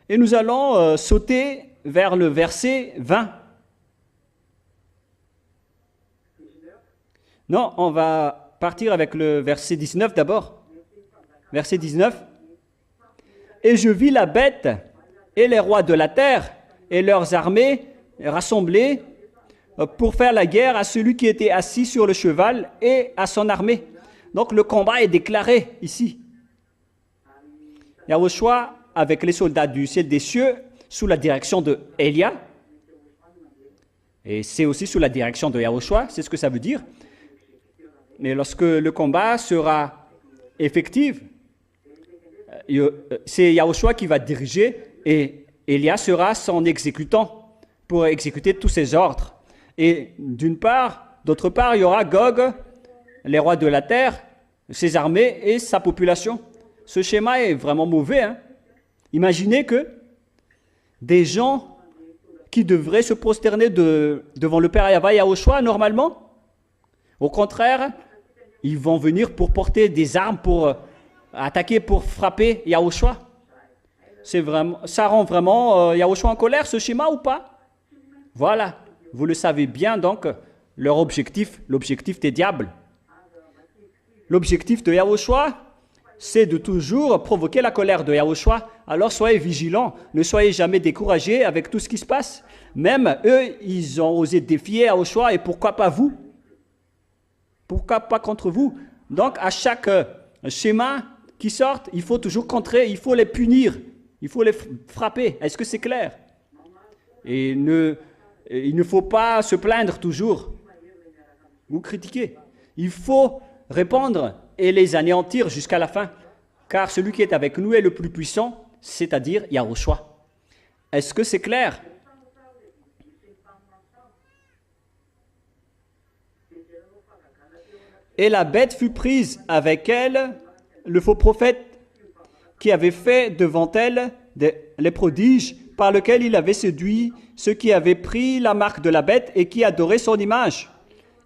Et nous allons sauter vers le verset 20. Non, on va partir avec le verset 19 d'abord. Verset 19. « Et je vis la bête et les rois de la terre et leurs armées rassemblés pour faire la guerre à celui qui était assis sur le cheval et à son armée. » Donc le combat est déclaré ici. Yahushua avec les soldats du ciel des cieux sous la direction de Élia. Et c'est aussi sous la direction de Yahushua, c'est ce que ça veut dire. Mais lorsque le combat sera effectif, c'est Yahushua qui va diriger et Élia sera son exécutant pour exécuter tous ses ordres. Et d'autre part, il y aura Gog, les rois de la terre, ses armées et sa population. Ce schéma est vraiment mauvais. Imaginez que des gens qui devraient se prosterner devant le Père Yahushua normalement, au contraire, ils vont venir pour porter des armes, pour attaquer, pour frapper Yahushua. Ça rend vraiment Yahushua en colère, ce schéma ou pas? Voilà, vous le savez bien donc, leur objectif, l'objectif des diables. L'objectif de Yahushua, c'est de toujours provoquer la colère de Yahushua. Alors soyez vigilants, ne soyez jamais découragés avec tout ce qui se passe. Même eux, ils ont osé défier Yahushua et pourquoi pas vous? Pourquoi pas contre vous? Donc à chaque schéma qui sort, il faut toujours contrer, il faut les punir, il faut les frapper. Est-ce que c'est clair? Et il ne faut pas se plaindre toujours ou critiquer. Il faut répondre et les anéantir jusqu'à la fin. Car celui qui est avec nous est le plus puissant, c'est-à-dire Yahushua. Est-ce que c'est clair? Et la bête fut prise avec elle, le faux prophète qui avait fait devant elle les prodiges par lesquels il avait séduit ceux qui avaient pris la marque de la bête et qui adoraient son image.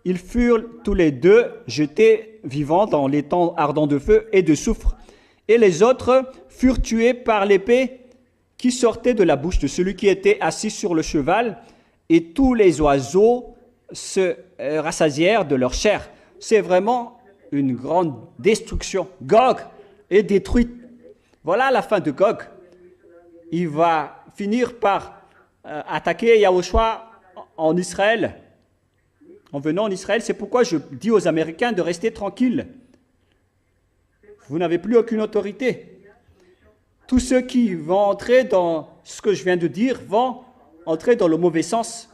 Ils furent tous les deux jetés vivants dans l'étang ardent de feu et de soufre. Et les autres furent tués par l'épée qui sortait de la bouche de celui qui était assis sur le cheval. Et tous les oiseaux se rassasièrent de leur chair. C'est vraiment une grande destruction. Gog est détruit. Voilà la fin de Gog. Il va finir par attaquer Yahushua en Israël. En venant en Israël, c'est pourquoi je dis aux Américains de rester tranquilles. Vous n'avez plus aucune autorité. Tous ceux qui vont entrer dans ce que je viens de dire vont entrer dans le mauvais sens.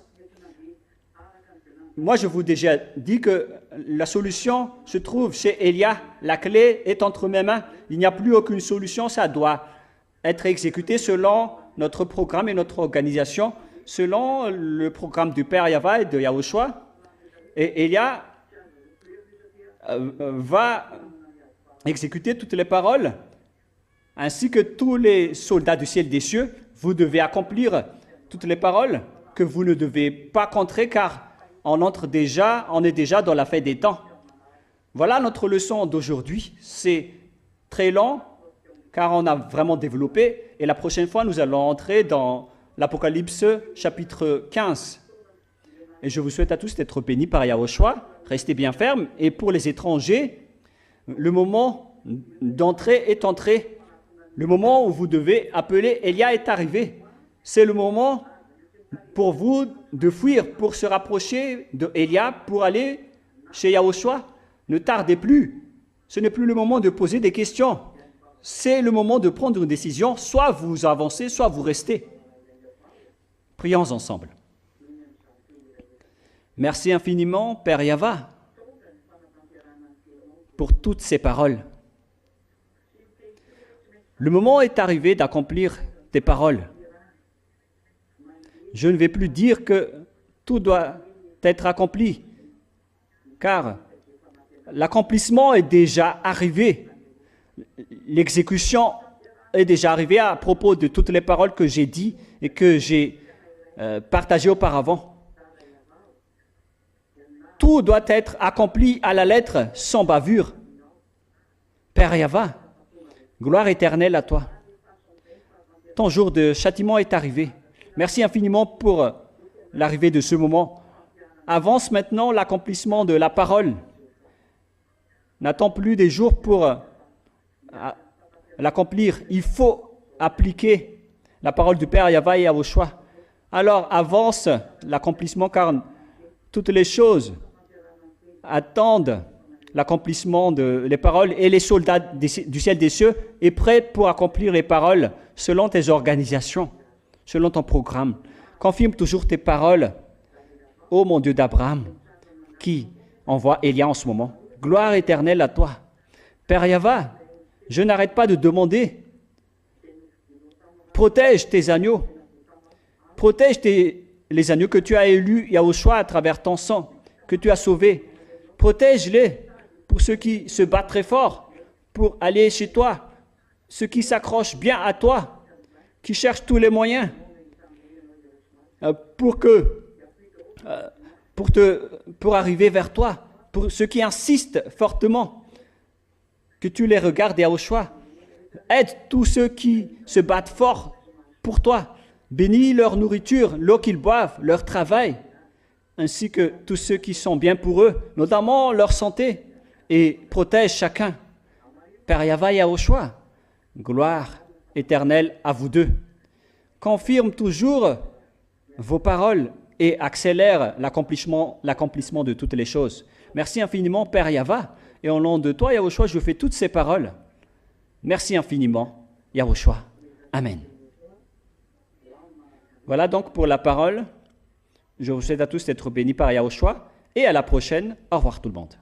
Moi, je vous ai déjà dit que la solution se trouve chez Élia. La clé est entre mes mains. Il n'y a plus aucune solution. Ça doit être exécuté selon notre programme et notre organisation, selon le programme du Père Yahva et de Yahushua. Et Élia va exécuter toutes les paroles, ainsi que tous les soldats du ciel des cieux. Vous devez accomplir toutes les paroles que vous ne devez pas contrer, car on est déjà dans la fin des temps. Voilà notre leçon d'aujourd'hui. C'est très long, car on a vraiment développé. Et la prochaine fois, nous allons entrer dans l'Apocalypse chapitre 15. Et je vous souhaite à tous d'être bénis par Yahushua. Restez bien fermes. Et pour les étrangers, le moment d'entrée est entré. Le moment où vous devez appeler Élia est arrivé. C'est le moment pour vous de fuir, pour se rapprocher de Élia, pour aller chez Yahushua. Ne tardez plus. Ce n'est plus le moment de poser des questions. C'est le moment de prendre une décision. Soit vous avancez, soit vous restez. Prions ensemble. Merci infiniment, Père Yahva, pour toutes ces paroles. Le moment est arrivé d'accomplir tes paroles. Je ne vais plus dire que tout doit être accompli, car l'accomplissement est déjà arrivé. L'exécution est déjà arrivée à propos de toutes les paroles que j'ai dites et que j'ai partagées auparavant. Tout doit être accompli à la lettre, sans bavure. Père Yahva, gloire éternelle à toi. Ton jour de châtiment est arrivé. Merci infiniment pour l'arrivée de ce moment. Avance maintenant l'accomplissement de la parole. N'attends plus des jours pour l'accomplir. Il faut appliquer la parole du Père Yahva et Yahushua. Alors avance l'accomplissement, car toutes les choses attendent l'accomplissement des paroles, et les soldats du ciel des cieux est prêt pour accomplir les paroles selon tes organisations, selon ton programme. Confirme toujours tes paroles, ô mon Dieu d'Abraham, qui envoie Élia en ce moment. Gloire éternelle à toi. Père Yahva, je n'arrête pas de demander, protège tes agneaux, protège les agneaux que tu as élus, Yahushua, à travers ton sang, que tu as sauvés. Protège-les pour ceux qui se battent très fort pour aller chez toi, ceux qui s'accrochent bien à toi, qui cherchent tous les moyens pour arriver vers toi, pour ceux qui insistent fortement, que tu les regardes, Yahushua. Aide tous ceux qui se battent fort pour toi. Bénis leur nourriture, l'eau qu'ils boivent, leur travail, ainsi que tous ceux qui sont bien pour eux, notamment leur santé, et protège chacun. Père Yahva et Yahushua, gloire éternelle à vous deux. Confirme toujours vos paroles et accélère l'accomplissement de toutes les choses. Merci infiniment, Père Yahva, et au nom de toi, Yahushua, je fais toutes ces paroles. Merci infiniment, Yahushua. Amen. Voilà donc pour la parole. Je vous souhaite à tous d'être bénis par Yahushua, et à la prochaine. Au revoir tout le monde.